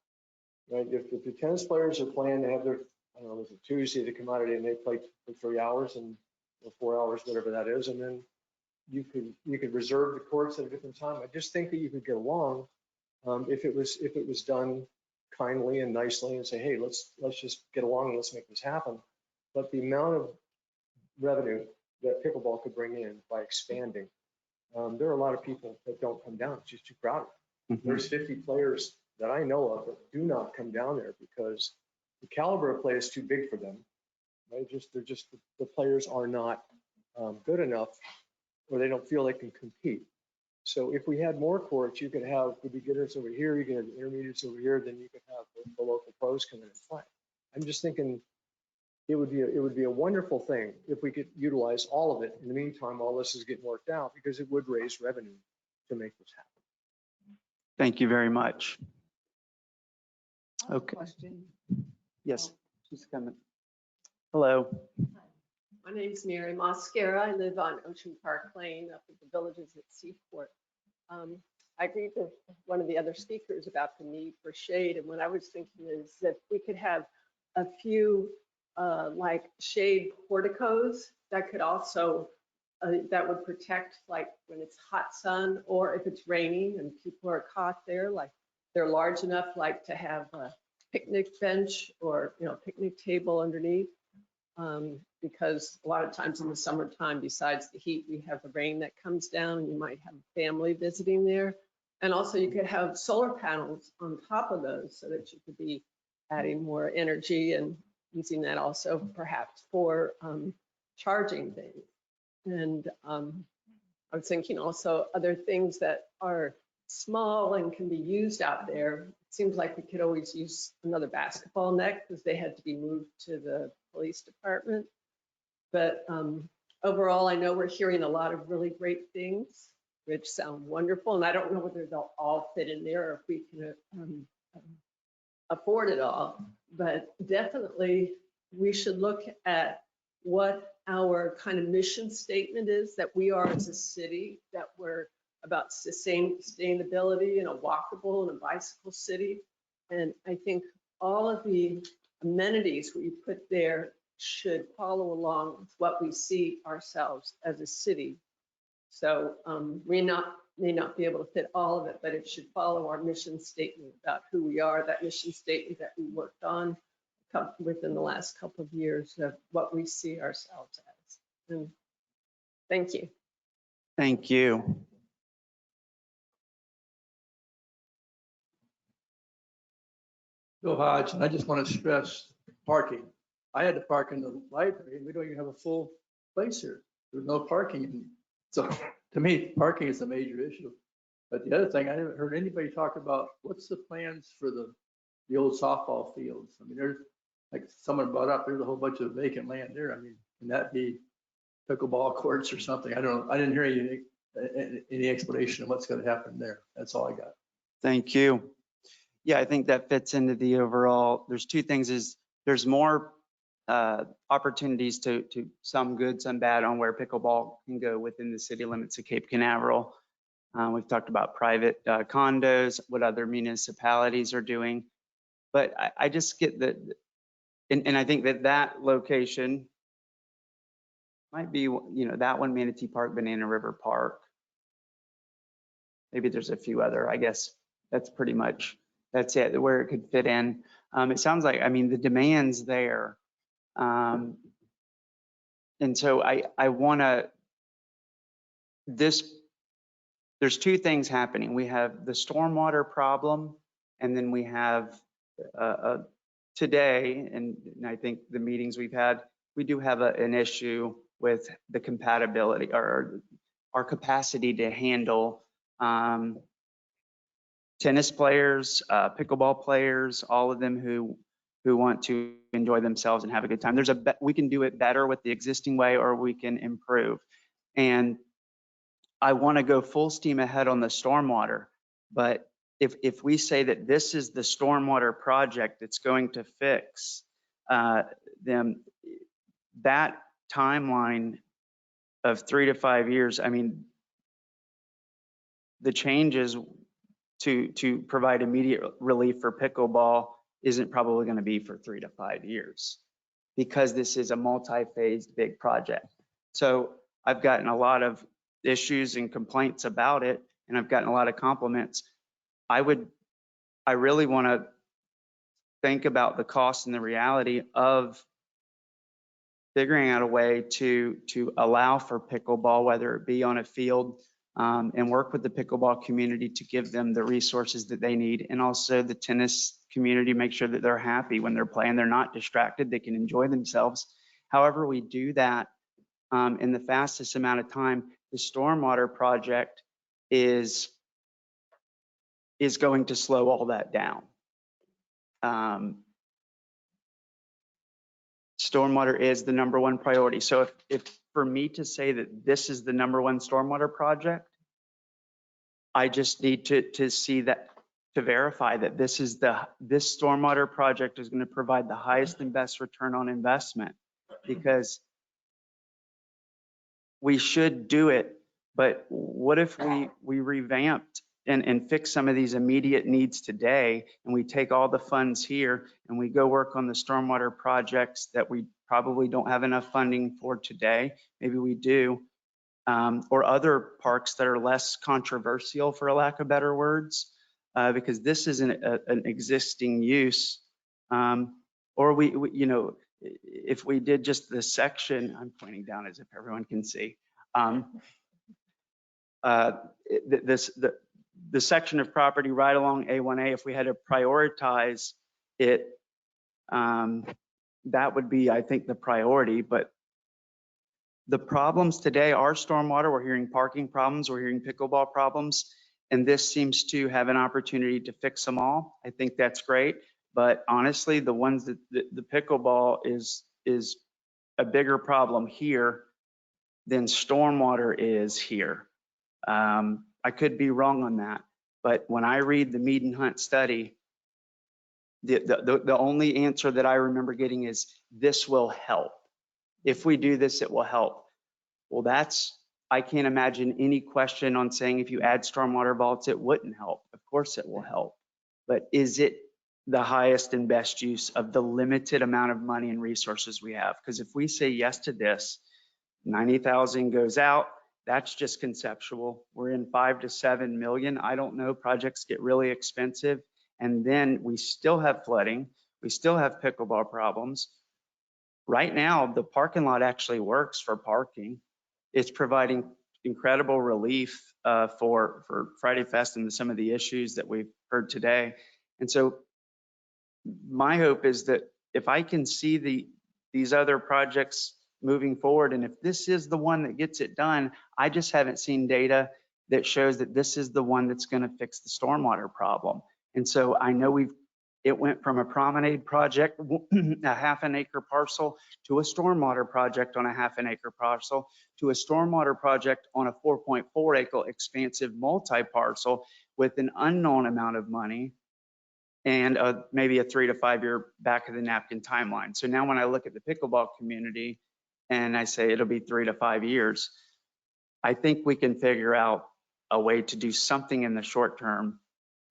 right? If the tennis players are planning to have their, I don't know, it's a Tuesday, they come out of it and they play for 3 hours or 4 hours, whatever that is, and then you could reserve the courts at a different time. I just think that you could get along if it was done kindly and nicely and say, hey, let's just get along and let's make this happen. But the amount of revenue that pickleball could bring in by expanding, there are a lot of people that don't come down. It's just too crowded. There's 50 players that I know of that do not come down there because the caliber of play is too big for them. Right? The players are not good enough, or they don't feel they can compete. So if we had more courts, you could have the beginners over here, you could have the intermediates over here, then you could have the local pros come in and play. I'm just thinking it would be a wonderful thing if we could utilize all of it. In the meantime, all this is getting worked out, because it would raise revenue to make this happen. Thank you very much. Okay. Question. Yes, she's coming. Hello. My name's Mary Mosquera. I live on Ocean Park Lane up at the Villages at Seaport. I agree with one of the other speakers about the need for shade. And what I was thinking is that we could have a few like shade porticos that could also, that would protect like when it's hot sun or if it's raining and people are caught there, like they're large enough like to have a picnic bench or, picnic table underneath. Because a lot of times in the summertime, besides the heat, we have the rain that comes down and you might have family visiting there. And also you could have solar panels on top of those so that you could be adding more energy and using that also perhaps for charging things. And I was thinking also other things that are small and can be used out there. It seems like we could always use another basketball net because they had to be moved to the police department. But overall, I know we're hearing a lot of really great things, which sound wonderful. And I don't know whether they'll all fit in there or if we can afford it all. But definitely, we should look at what our kind of mission statement is, that we are as a city, that we're about sustainability and a walkable and a bicycle city. And I think all of the amenities we put there should follow along with what we see ourselves as a city. So we may not be able to fit all of it, but it should follow our mission statement about who we are, that mission statement that we worked on within the last couple of years of what we see ourselves as. And thank you. Thank you. Bill Hodge, and I just want to stress parking. I had to park in the library, and we don't even have a full place here. There's no parking. And so to me, parking is a major issue. But the other thing, I haven't heard anybody talk about what's the plans for the the old softball fields. I mean, there's, like someone brought up, there's a whole bunch of vacant land there. I mean, can that be pickleball courts or something? I didn't hear any explanation of what's going to happen there. That's all I got. Thank you. Yeah, I think that fits into the overall, there's two things is there's more opportunities to some good, some bad on where pickleball can go within the city limits of Cape Canaveral. We've talked about private condos, what other municipalities are doing. But I just get that, and I think that location might be, that one, Manatee Park, Banana River Park. Maybe there's a few other, I guess that's pretty much, that's it, where it could fit in. It sounds like, I mean, the demand's there. And so I want to, there's two things happening. We have the stormwater problem, and then we have today, and I think the meetings we've had, we do have an issue with the compatibility or our capacity to handle tennis players, pickleball players, all of them who want to enjoy themselves and have a good time. We can do it better with the existing way, or we can improve. And I want to go full steam ahead on the stormwater, but if we say that this is the stormwater project that's going to fix them, that timeline of 3 to 5 years, I mean, the changes to provide immediate relief for pickleball isn't probably going to be for 3 to 5 years, because this is a multi-phased big project. So I've gotten a lot of issues and complaints about it, and I've gotten a lot of compliments. I really want to think about the cost and the reality of figuring out a way to allow for pickleball, whether it be on a field, and work with the pickleball community to give them the resources that they need, and also the tennis community, make sure that they're happy when they're playing, they're not distracted, they can enjoy themselves. However we do that in the fastest amount of time, the stormwater project is going to slow all that down. Stormwater is the #1 priority. So if for me to say that this is the #1 stormwater project, I just need to see that, to verify that this stormwater project is going to provide the highest and best return on investment, because we should do it. But what if we revamped and fix some of these immediate needs today, and we take all the funds here and we go work on the stormwater projects that we probably don't have enough funding for today, maybe we do, or other parks that are less controversial, for a lack of better words, because this is an existing use. Or we, if we did just the section, I'm pointing down as if everyone can see, the section of property right along A1A, if we had to prioritize it, that would be, I think, the priority. But the problems today are stormwater. We're hearing parking problems, we're hearing pickleball problems, and this seems to have an opportunity to fix them all. I think that's great. But honestly, the ones that the pickleball is a bigger problem here than stormwater is here. I could be wrong on that, but when I read the Mead and Hunt study, the only answer that I remember getting is this will help. If we do this, it will help. Well, I can't imagine any question on saying if you add stormwater vaults, it wouldn't help. Of course it will help, but is it the highest and best use of the limited amount of money and resources we have? Because if we say yes to this, 90,000 goes out, that's just conceptual. We're in 5 to 7 million. I don't know, projects get really expensive. And then we still have flooding. We still have pickleball problems. Right now, the parking lot actually works for parking. It's providing incredible relief for Friday Fest and some of the issues that we've heard today. And so my hope is that if I can see these other projects moving forward, and if this is the one that gets it done, I just haven't seen data that shows that this is the one that's going to fix the stormwater problem. And so I know It went from a promenade project, a half an acre parcel, to a stormwater project on a half an acre parcel, to a stormwater project on a 4.4 acre expansive multi-parcel with an unknown amount of money and maybe a 3 to 5 year back of the napkin timeline. So now when I look at the pickleball community and I say it'll be 3 to 5 years, I think we can figure out a way to do something in the short term.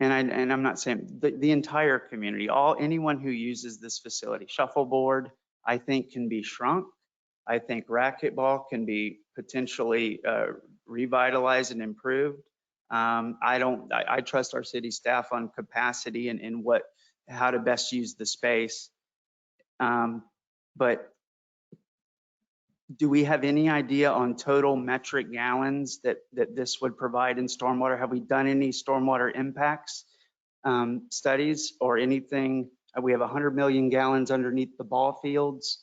And I'm not saying the entire community, anyone who uses this facility, shuffleboard, I think can be shrunk. I think racquetball can be potentially revitalized and improved. I trust our city staff on capacity and how to best use the space. But do we have any idea on total metric gallons that this would provide in stormwater? Have we done any stormwater impacts studies or anything? We have 100 million gallons underneath the ball fields.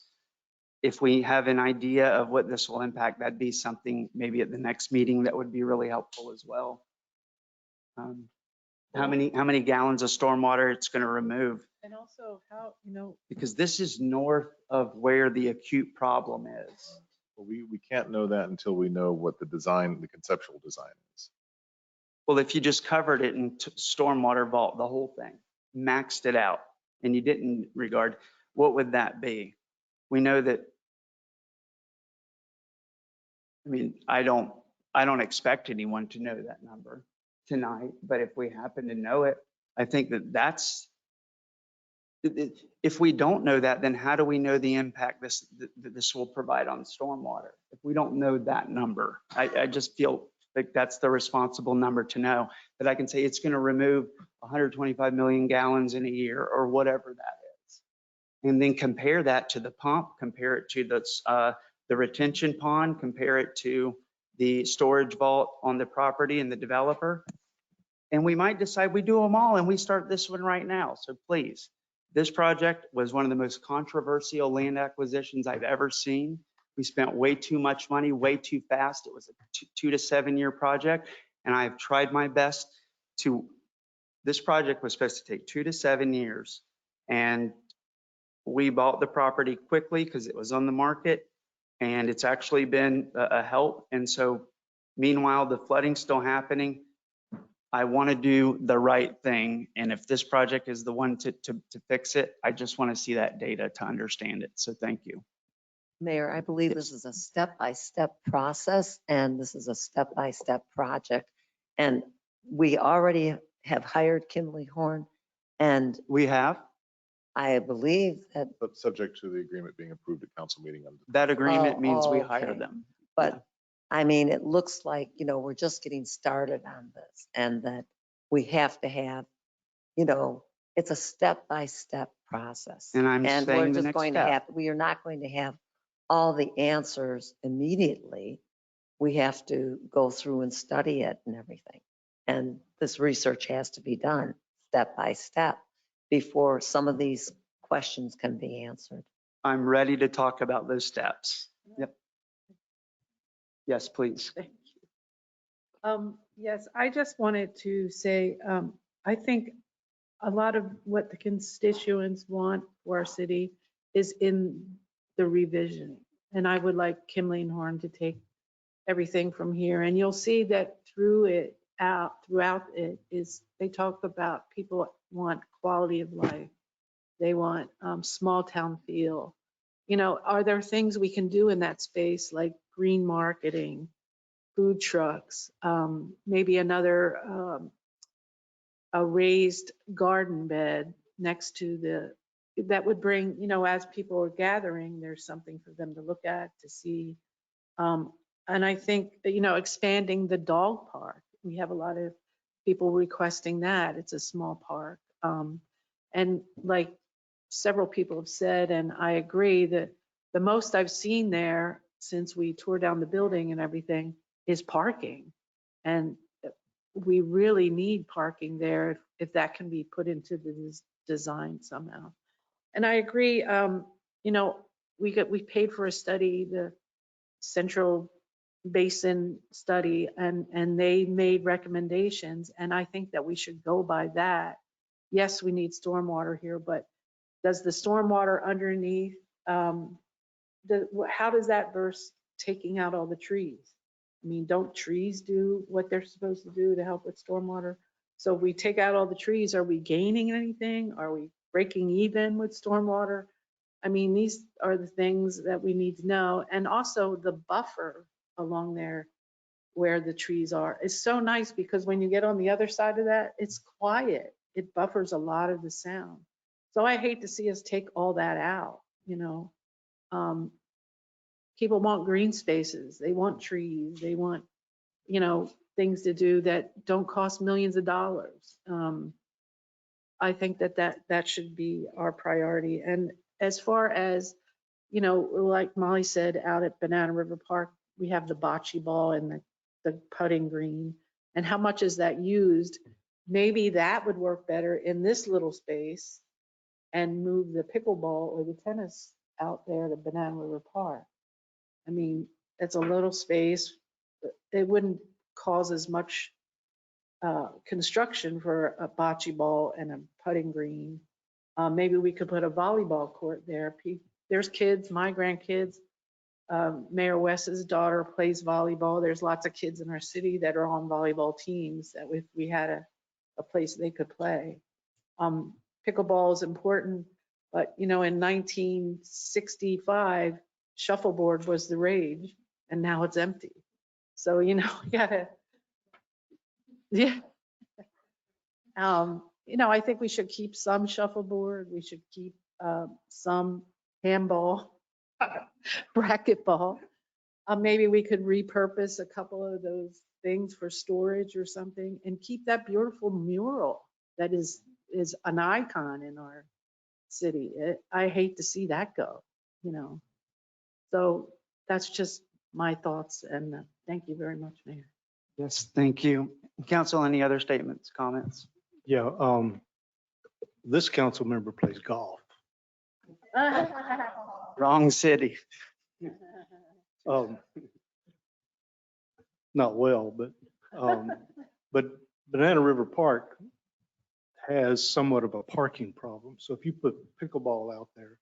If we have an idea of what this will impact, that'd be something maybe at the next meeting that would be really helpful as well. How many gallons of stormwater it's going to remove? And also how, Because this is north of where the acute problem is. Well, we can't know that until we know what the conceptual design is. Well, if you just covered it in stormwater vault, the whole thing, maxed it out, and you didn't regard, what would that be? We know that, I don't expect anyone to know that number tonight, but if we happen to know it, I think that's, if we don't know that, then how do we know the impact this will provide on stormwater? If we don't know that number, I just feel like that's the responsible number to know, that I can say it's going to remove 125 million gallons in a year or whatever that is. And then compare that to the pump, compare it to the retention pond, compare it to the storage vault on the property and the developer. And we might decide we do them all and we start this one right now. So please, this project was one of the most controversial land acquisitions I've ever seen. We spent way too much money, way too fast. It was a 2 to 7 year project. And I've tried my best this project was supposed to take 2 to 7 years. And we bought the property quickly because it was on the market and it's actually been a help. And so meanwhile, the flooding's still happening. I want to do the right thing. And if this project is the one to fix it, I just want to see that data to understand it. So thank you. Mayor, I believe this is a step-by-step process and this is a step-by-step project. And we already have hired Kimley-Horn and we have. I believe that. But subject to the agreement being approved at council meeting. That agreement means we hire them. But it looks like, we're just getting started on this and that we have to have, it's a step-by-step process. And I'm saying we're the just next going step. to have, we are not going to have all the answers immediately. We have to go through and study it and everything. And this research has to be done step by step before some of these questions can be answered. I'm ready to talk about those steps. Yep. Yes, please. thank you. Yes, I just wanted to say, I think a lot of what the constituents want for our city is in the revision. And I would like Kimley-Horn to take everything from here. And you'll see that throughout it is, they talk about people want quality of life. They want small town feel. Are there things we can do in that space like green marketing, food trucks, maybe another a raised garden bed next to that would bring, as people are gathering, there's something for them to look at, to see. And I think, expanding the dog park, we have a lot of people requesting that. It's a small park. And like several people have said, and I agree, that the most I've seen there since we tore down the building and everything is parking. And we really need parking there if that can be put into the design somehow. And I agree, we paid for a study, the Central Basin study, and they made recommendations. And I think that we should go by that yes, we need stormwater here, but does the stormwater underneath, how does that versus taking out all the trees? I mean, don't trees do what they're supposed to do to help with stormwater? So if we take out all the trees, are we gaining anything? Are we breaking even with stormwater? I mean, these are the things that we need to know. And also the buffer along there where the trees are is so nice, because when you get on the other side of that, it's quiet. It buffers a lot of the sound. So I hate to see us take all that out, you know. People want green spaces, they want trees, they want, you know, things to do that don't cost millions of dollars. I think that should be our priority. And as far as, you know, like Molly said, out at Banana River Park, we have the bocce ball and the putting green. And how much is that used? Maybe that would work better in this little space and move the pickleball or the tennis out there to Banana River Park. I mean, it's a little space. It wouldn't cause as much construction for a bocce ball and a putting green. Maybe we could put a volleyball court there. There's kids, my grandkids, Mayor West's daughter plays volleyball. There's lots of kids in our city that are on volleyball teams that if we had a place they could play. Pickleball is important, but you know, in 1965, shuffleboard was the rage, and now it's empty. So, you know, you gotta, yeah. You know, I think we should keep some shuffleboard. We should keep some handball, racquetball. Maybe we could repurpose a couple of those things for storage or something, and keep that beautiful mural that is an icon in our city. I hate to see that go, you know. So that's just my thoughts, and thank you very much, Mayor. Yes, thank you. Council, any other statements, comments? Yeah, this council member plays golf. Wrong city. Not well, but Banana River Park has somewhat of a parking problem. So if you put pickleball out there,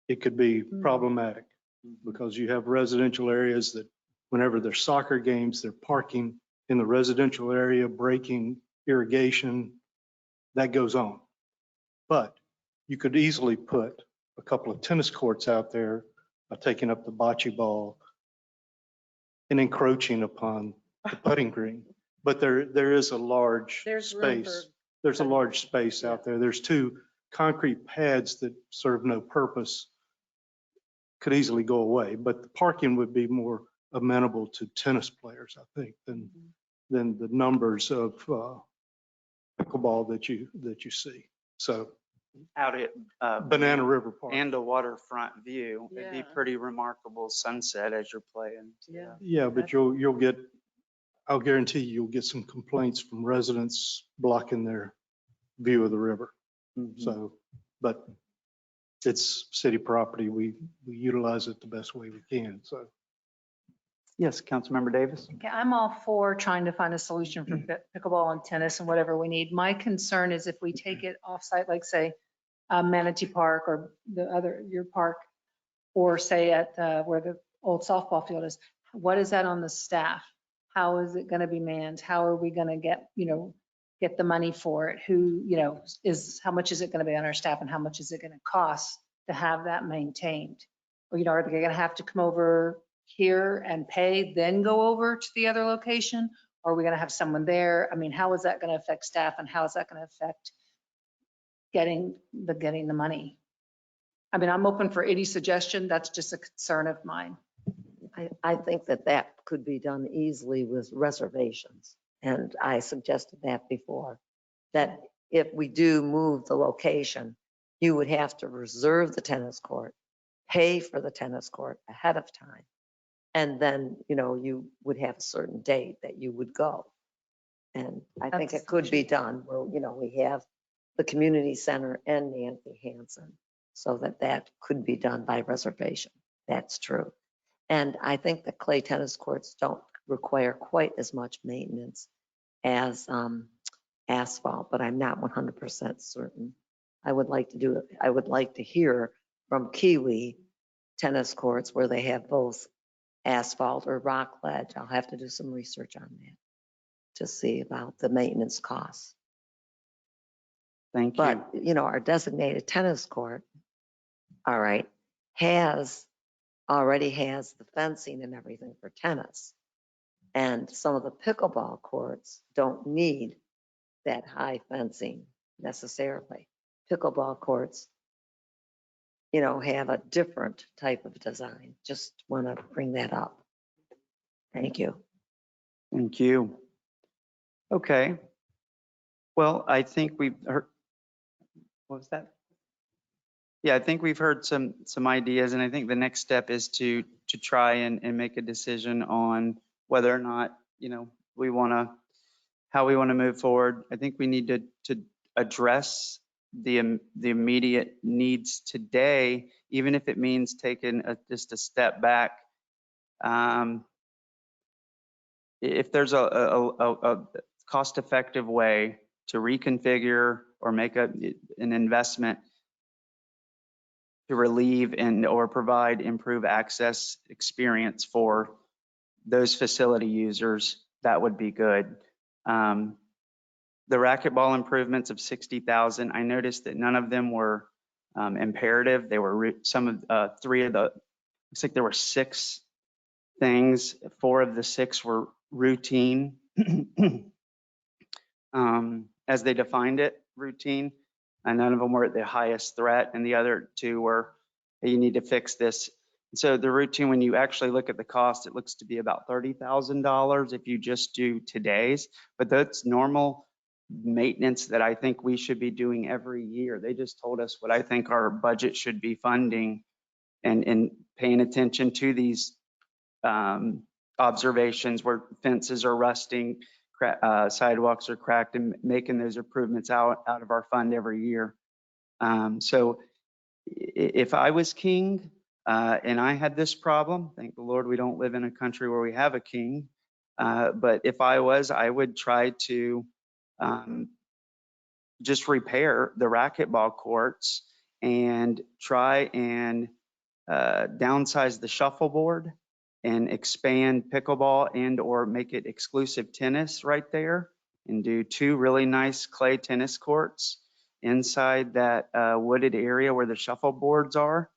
it could be problematic, because you have residential areas that whenever there's soccer games, they're parking in the residential area, breaking irrigation, that goes on. But you could easily put a couple of tennis courts out there, taking up the bocce ball and encroaching upon the putting green. But there is a large space. There's a large space out there. There's two concrete pads that serve no purpose, could easily go away, but the parking would be more amenable to tennis players, I think, than the numbers of pickleball that you see. So Out at Banana River Park. and a waterfront view. It'd be Yeah. pretty remarkable sunset as you're playing. Yeah. Yeah, but you'll get, I'll guarantee you'll get some complaints from residents blocking their view of the river. So, but it's city property. We utilize it the best way we can. So. Yes, Councilmember Davis. Okay, I'm all for trying to find a solution for pickleball and tennis and whatever we need. My concern is if we take it offsite, like say Manatee Park or your park, or say at where the old softball field is, what is that on the staff? How is it going to be manned? How are we going to get the money for it? Who, how much is it going to be on our staff, and how much is it going to cost to have that maintained? Or, are they going to have to come over here and pay, then go over to the other location? Or are we going to have someone there? I mean, how is that going to affect staff, and how is that going to affect getting the money? I mean, I'm open for any suggestion. That's just a concern of mine. I think that could be done easily with reservations. And I suggested that before, that if we do move the location, you would have to reserve the tennis court, pay for the tennis court ahead of time. And then, you would have a certain date that you would go. And I think it could be done where, we have the community center and Nancy Hansen, so that could be done by reservation. That's true. And I think the clay tennis courts don't require quite as much maintenance as asphalt, but I'm not 100% certain. I would like to do it. I would like to hear from Kiwi tennis courts where they have both asphalt or rock ledge. I'll have to do some research on that to see about the maintenance costs. Thank you. But, you know, our designated tennis court, all right, already has the fencing and everything for tennis. And some of the pickleball courts don't need that high fencing necessarily. Pickleball courts, you know, have a different type of design. Just want to bring that up. Thank you. Thank you. Okay. Well, I think we've heard, what was that? Yeah, I think we've heard some ideas, and I think the next step is to try and make a decision on whether or not, you know, how we want to move forward. I think we need to address the immediate needs today, even if it means taking just a step back. If there's a cost-effective way to reconfigure or make an investment to relieve and or provide improved access experience for those facility users, that would be good. The racquetball improvements of 60,000, I noticed that none of them were imperative. They were some of three of the, looks like there were 6 things. 4 of the 6 were routine, as they defined it, routine, and none of them were at the highest threat, and the other 2 were, hey, you need to fix this. So the routine, when you actually look at the cost, it looks to be about $30,000 if you just do today's, but that's normal maintenance that I think we should be doing every year. They just told us what I think our budget should be funding, and paying attention to these observations where fences are rusting, sidewalks are cracked, and making those improvements out of our fund every year. So if I was king and I had this problem, thank the Lord we don't live in a country where we have a king, but if I was, I would try to just repair the racquetball courts and try and downsize the shuffleboard and expand pickleball and or make it exclusive tennis right there, and do 2 really nice clay tennis courts inside that wooded area where the shuffleboards are,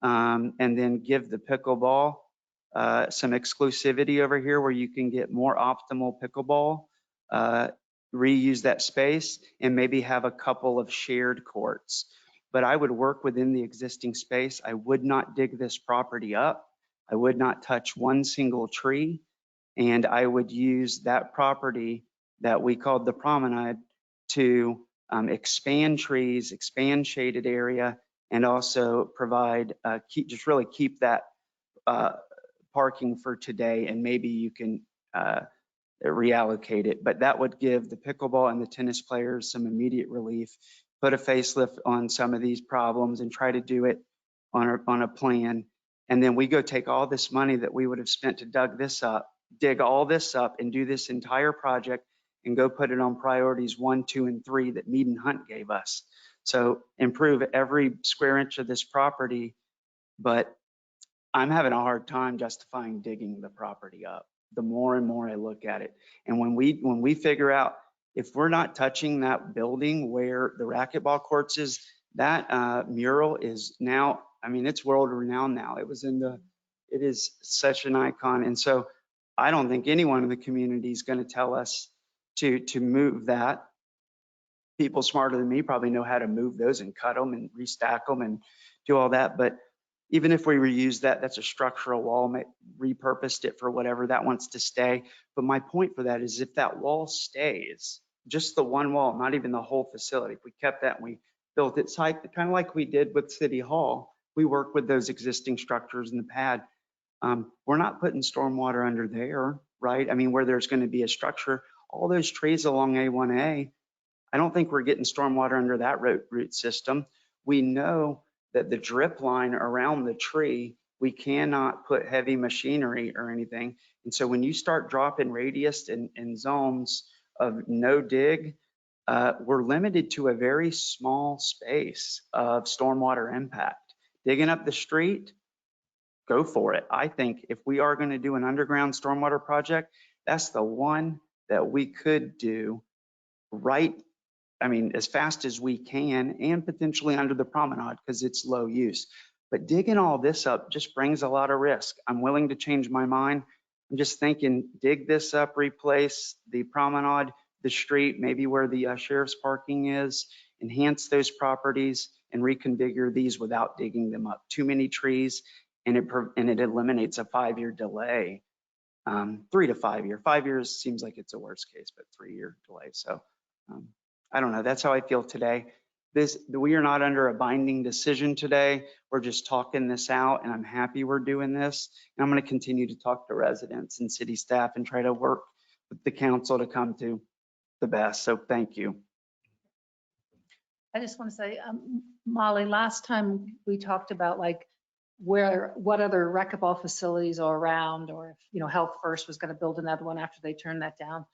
and then give the pickleball some exclusivity over here where you can get more optimal pickleball, reuse that space, and maybe have a couple of shared courts. But I would work within the existing space. I would not dig this property up. I would not touch one single tree, and I would use that property that we called the promenade to expand trees, expand shaded area, and also provide, just really keep that parking for today, and maybe you can reallocate it. But that would give the pickleball and the tennis players some immediate relief, put a facelift on some of these problems, and try to do it on a plan. And then we go take all this money that we would have spent to dig all this up and do this entire project, and go put it on priorities 1, 2, and 3 that Mead and Hunt gave us. So improve every square inch of this property, but I'm having a hard time justifying digging the property up the more and more I look at it. And when we figure out, if we're not touching that building where the racquetball courts is, that mural is now, I mean, it's world renowned now. It is such an icon. And so I don't think anyone in the community is going to tell us to move that. People smarter than me probably know how to move those and cut them and restack them and do all that. But even if we reuse that, that's a structural wall, repurposed it for whatever that wants to stay. But my point for that is, if that wall stays, just the one wall, not even the whole facility, if we kept that and we built it, kind of like we did with City Hall, we work with those existing structures in the pad. We're not putting stormwater under there, right? I mean, where there's going to be a structure, all those trees along A1A, I don't think we're getting stormwater under that root system. We know that the drip line around the tree, we cannot put heavy machinery or anything. And so when you start dropping radius and zones of no dig, we're limited to a very small space of stormwater impact. Digging up the street, go for it. I think if we are going to do an underground stormwater project, that's the one that we could do right, I mean, as fast as we can and potentially under the promenade because it's low use. But digging all this up just brings a lot of risk. I'm willing to change my mind. I'm just thinking, dig this up, replace the promenade, the street, maybe where the sheriff's parking is, enhance those properties and reconfigure these without digging them up. Too many trees, and it eliminates a 5-year delay. 3 to 5 year. 5 years seems like it's a worst case, but 3-year delay. So I don't know. That's how I feel today. We are not under a binding decision today. We're just talking this out, and I'm happy we're doing this. And I'm going to continue to talk to residents and city staff and try to work with the council to come to the best. So thank you. I just want to say, Molly, last time we talked about like what other racquetball facilities are around, or if, Health First was going to build another one after they turned that down.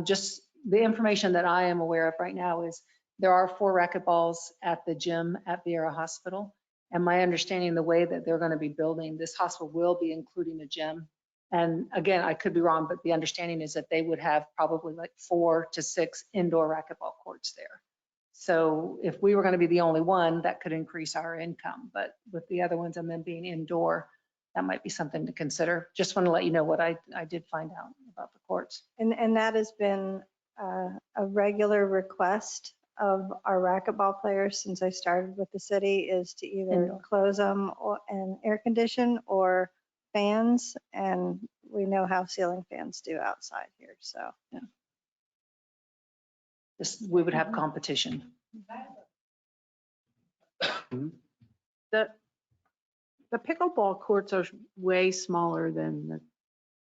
Just the information that I am aware of right now is there are 4 racquetballs at the gym at Vieira Hospital. And my understanding, the way that they're going to be building, this hospital will be including a gym. And again, I could be wrong, but the understanding is that they would have probably like 4 to 6 indoor racquetball courts there. So if we were going to be the only one, that could increase our income. But with the other ones and them being indoor, that might be something to consider. Just want to let you know what I did find out about the courts. And that has been a regular request of our racquetball players since I started with the city, is to either close them and air condition or fans. And we know how ceiling fans do outside here. So yeah. We would have competition. The pickleball courts are way smaller than the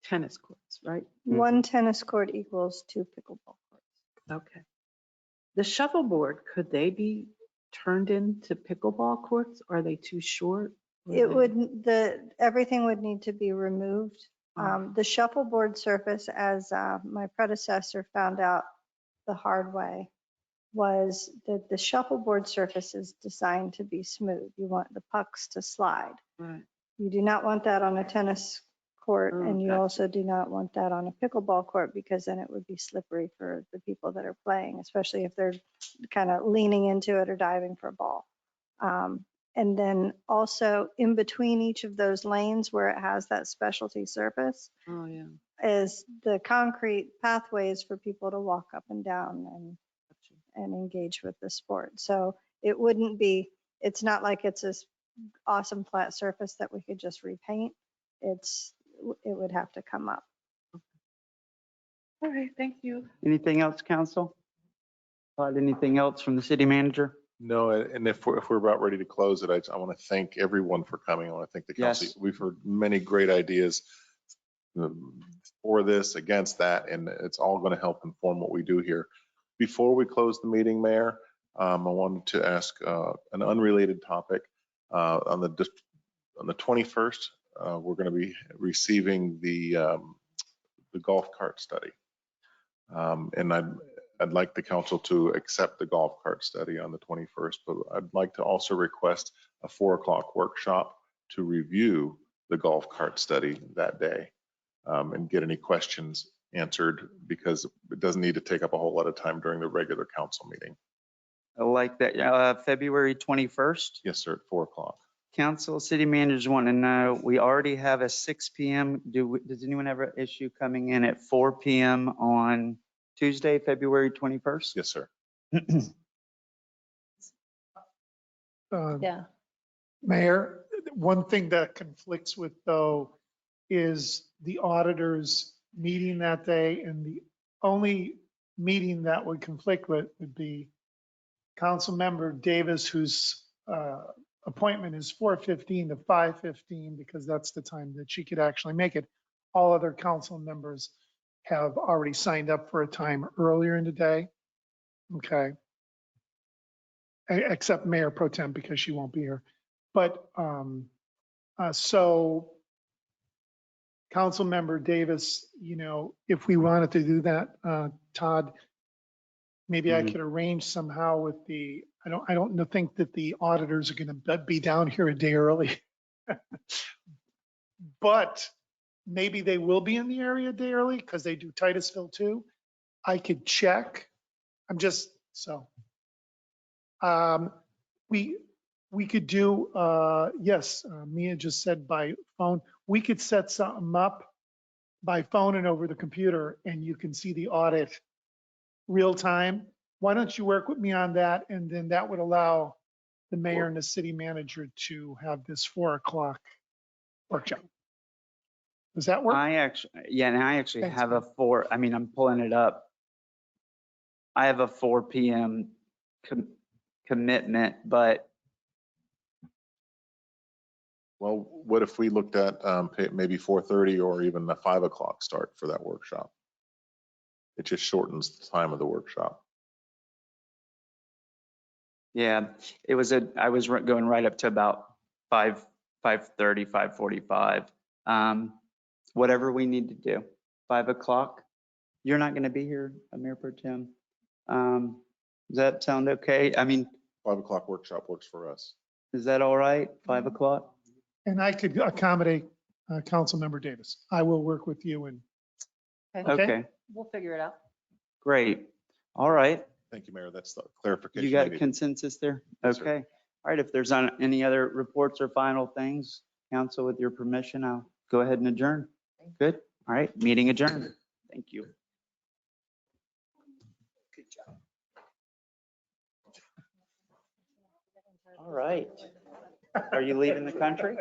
tennis courts, right? One tennis court equals 2 pickleball courts. Okay. The shuffleboard, could they be turned into pickleball courts? Are they too short? Everything would need to be removed. The shuffleboard surface, as my predecessor found out the hard way, was that the shuffleboard surface is designed to be smooth. You want the pucks to slide. Right. You do not want that on a tennis court, and you also do not want that on a pickleball court, because then it would be slippery for the people that are playing, especially if they're kind of leaning into it or diving for a ball. And then also in between each of those lanes where it has that specialty surface is the concrete pathways for people to walk up and down and engage with the sport. So it wouldn't be, it's not like it's this awesome flat surface that we could just repaint. It would have to come up. All right, thank you. Anything else, council? Anything else from the city manager? No, and if we're about ready to close it, I want to thank everyone for coming. I want to thank the council. Yes. We've heard many great ideas for this, against that, and it's all going to help inform what we do here. Before we close the meeting, Mayor, I wanted to ask an unrelated topic. On the 21st, we're going to be receiving the golf cart study, and I'd like the council to accept the golf cart study on the 21st, but I'd like to also request a 4 o'clock workshop to review the golf cart study that day and get any questions answered, because it doesn't need to take up a whole lot of time during the regular council meeting. I like that. February 21st. Yes, sir, at 4 o'clock. Council, city managers want to know, we already have a 6 p.m. Does anyone have an issue coming in at 4 p.m. on Tuesday, February 21st? Yes, sir. Yeah. Mayor, one thing that conflicts with, though, is the auditors meeting that day, and the only meeting that would conflict with would be Council Member Davis, whose appointment is 4:15 to 5:15, because that's the time that she could actually make it. All other council members have already signed up for a time earlier in the day. Okay. Except Mayor Pro Tem, because she won't be here. But so Council Member Davis, if we wanted to do that, Todd, maybe I Mhm. could arrange somehow with I don't think that the auditors are going to be down here a day early. But maybe they will be in the area a day early because they do Titusville too. I could check. I'm just, so. We could do, yes, Mia just said by phone. We could set something up by phone and over the computer and you can see the audit real time. Why don't you work with me on that? And then that would allow the mayor and the city manager to have this 4 o'clock workshop. Does that work? And I actually Thanks, have a man. 4, I mean, I'm pulling it up. I have a 4 PM commitment, but Well, what if we looked at maybe 4:30 or even a 5 o'clock start for that workshop? It just shortens the time of the workshop. yeah, I was going right up to about 5:30, 5:45. Whatever we need to do, 5 o'clock. You're not going to be here, Mayor Pro Tem. Does that sound okay? I mean, 5 o'clock workshop works for us. is that all right? 5 o'clock? And I could accommodate Councilmember Davis. I will work with you and, Okay, We'll figure it out. great. All right. Thank you, Mayor. That's the clarification. You I got needed. consensus there? Yes, sir. Okay. All right, if there's not any other reports or final things, council, with your permission, I'll go ahead and adjourn. Good. All right, meeting adjourned. Thank you. Good job. All right. Are you leaving the country?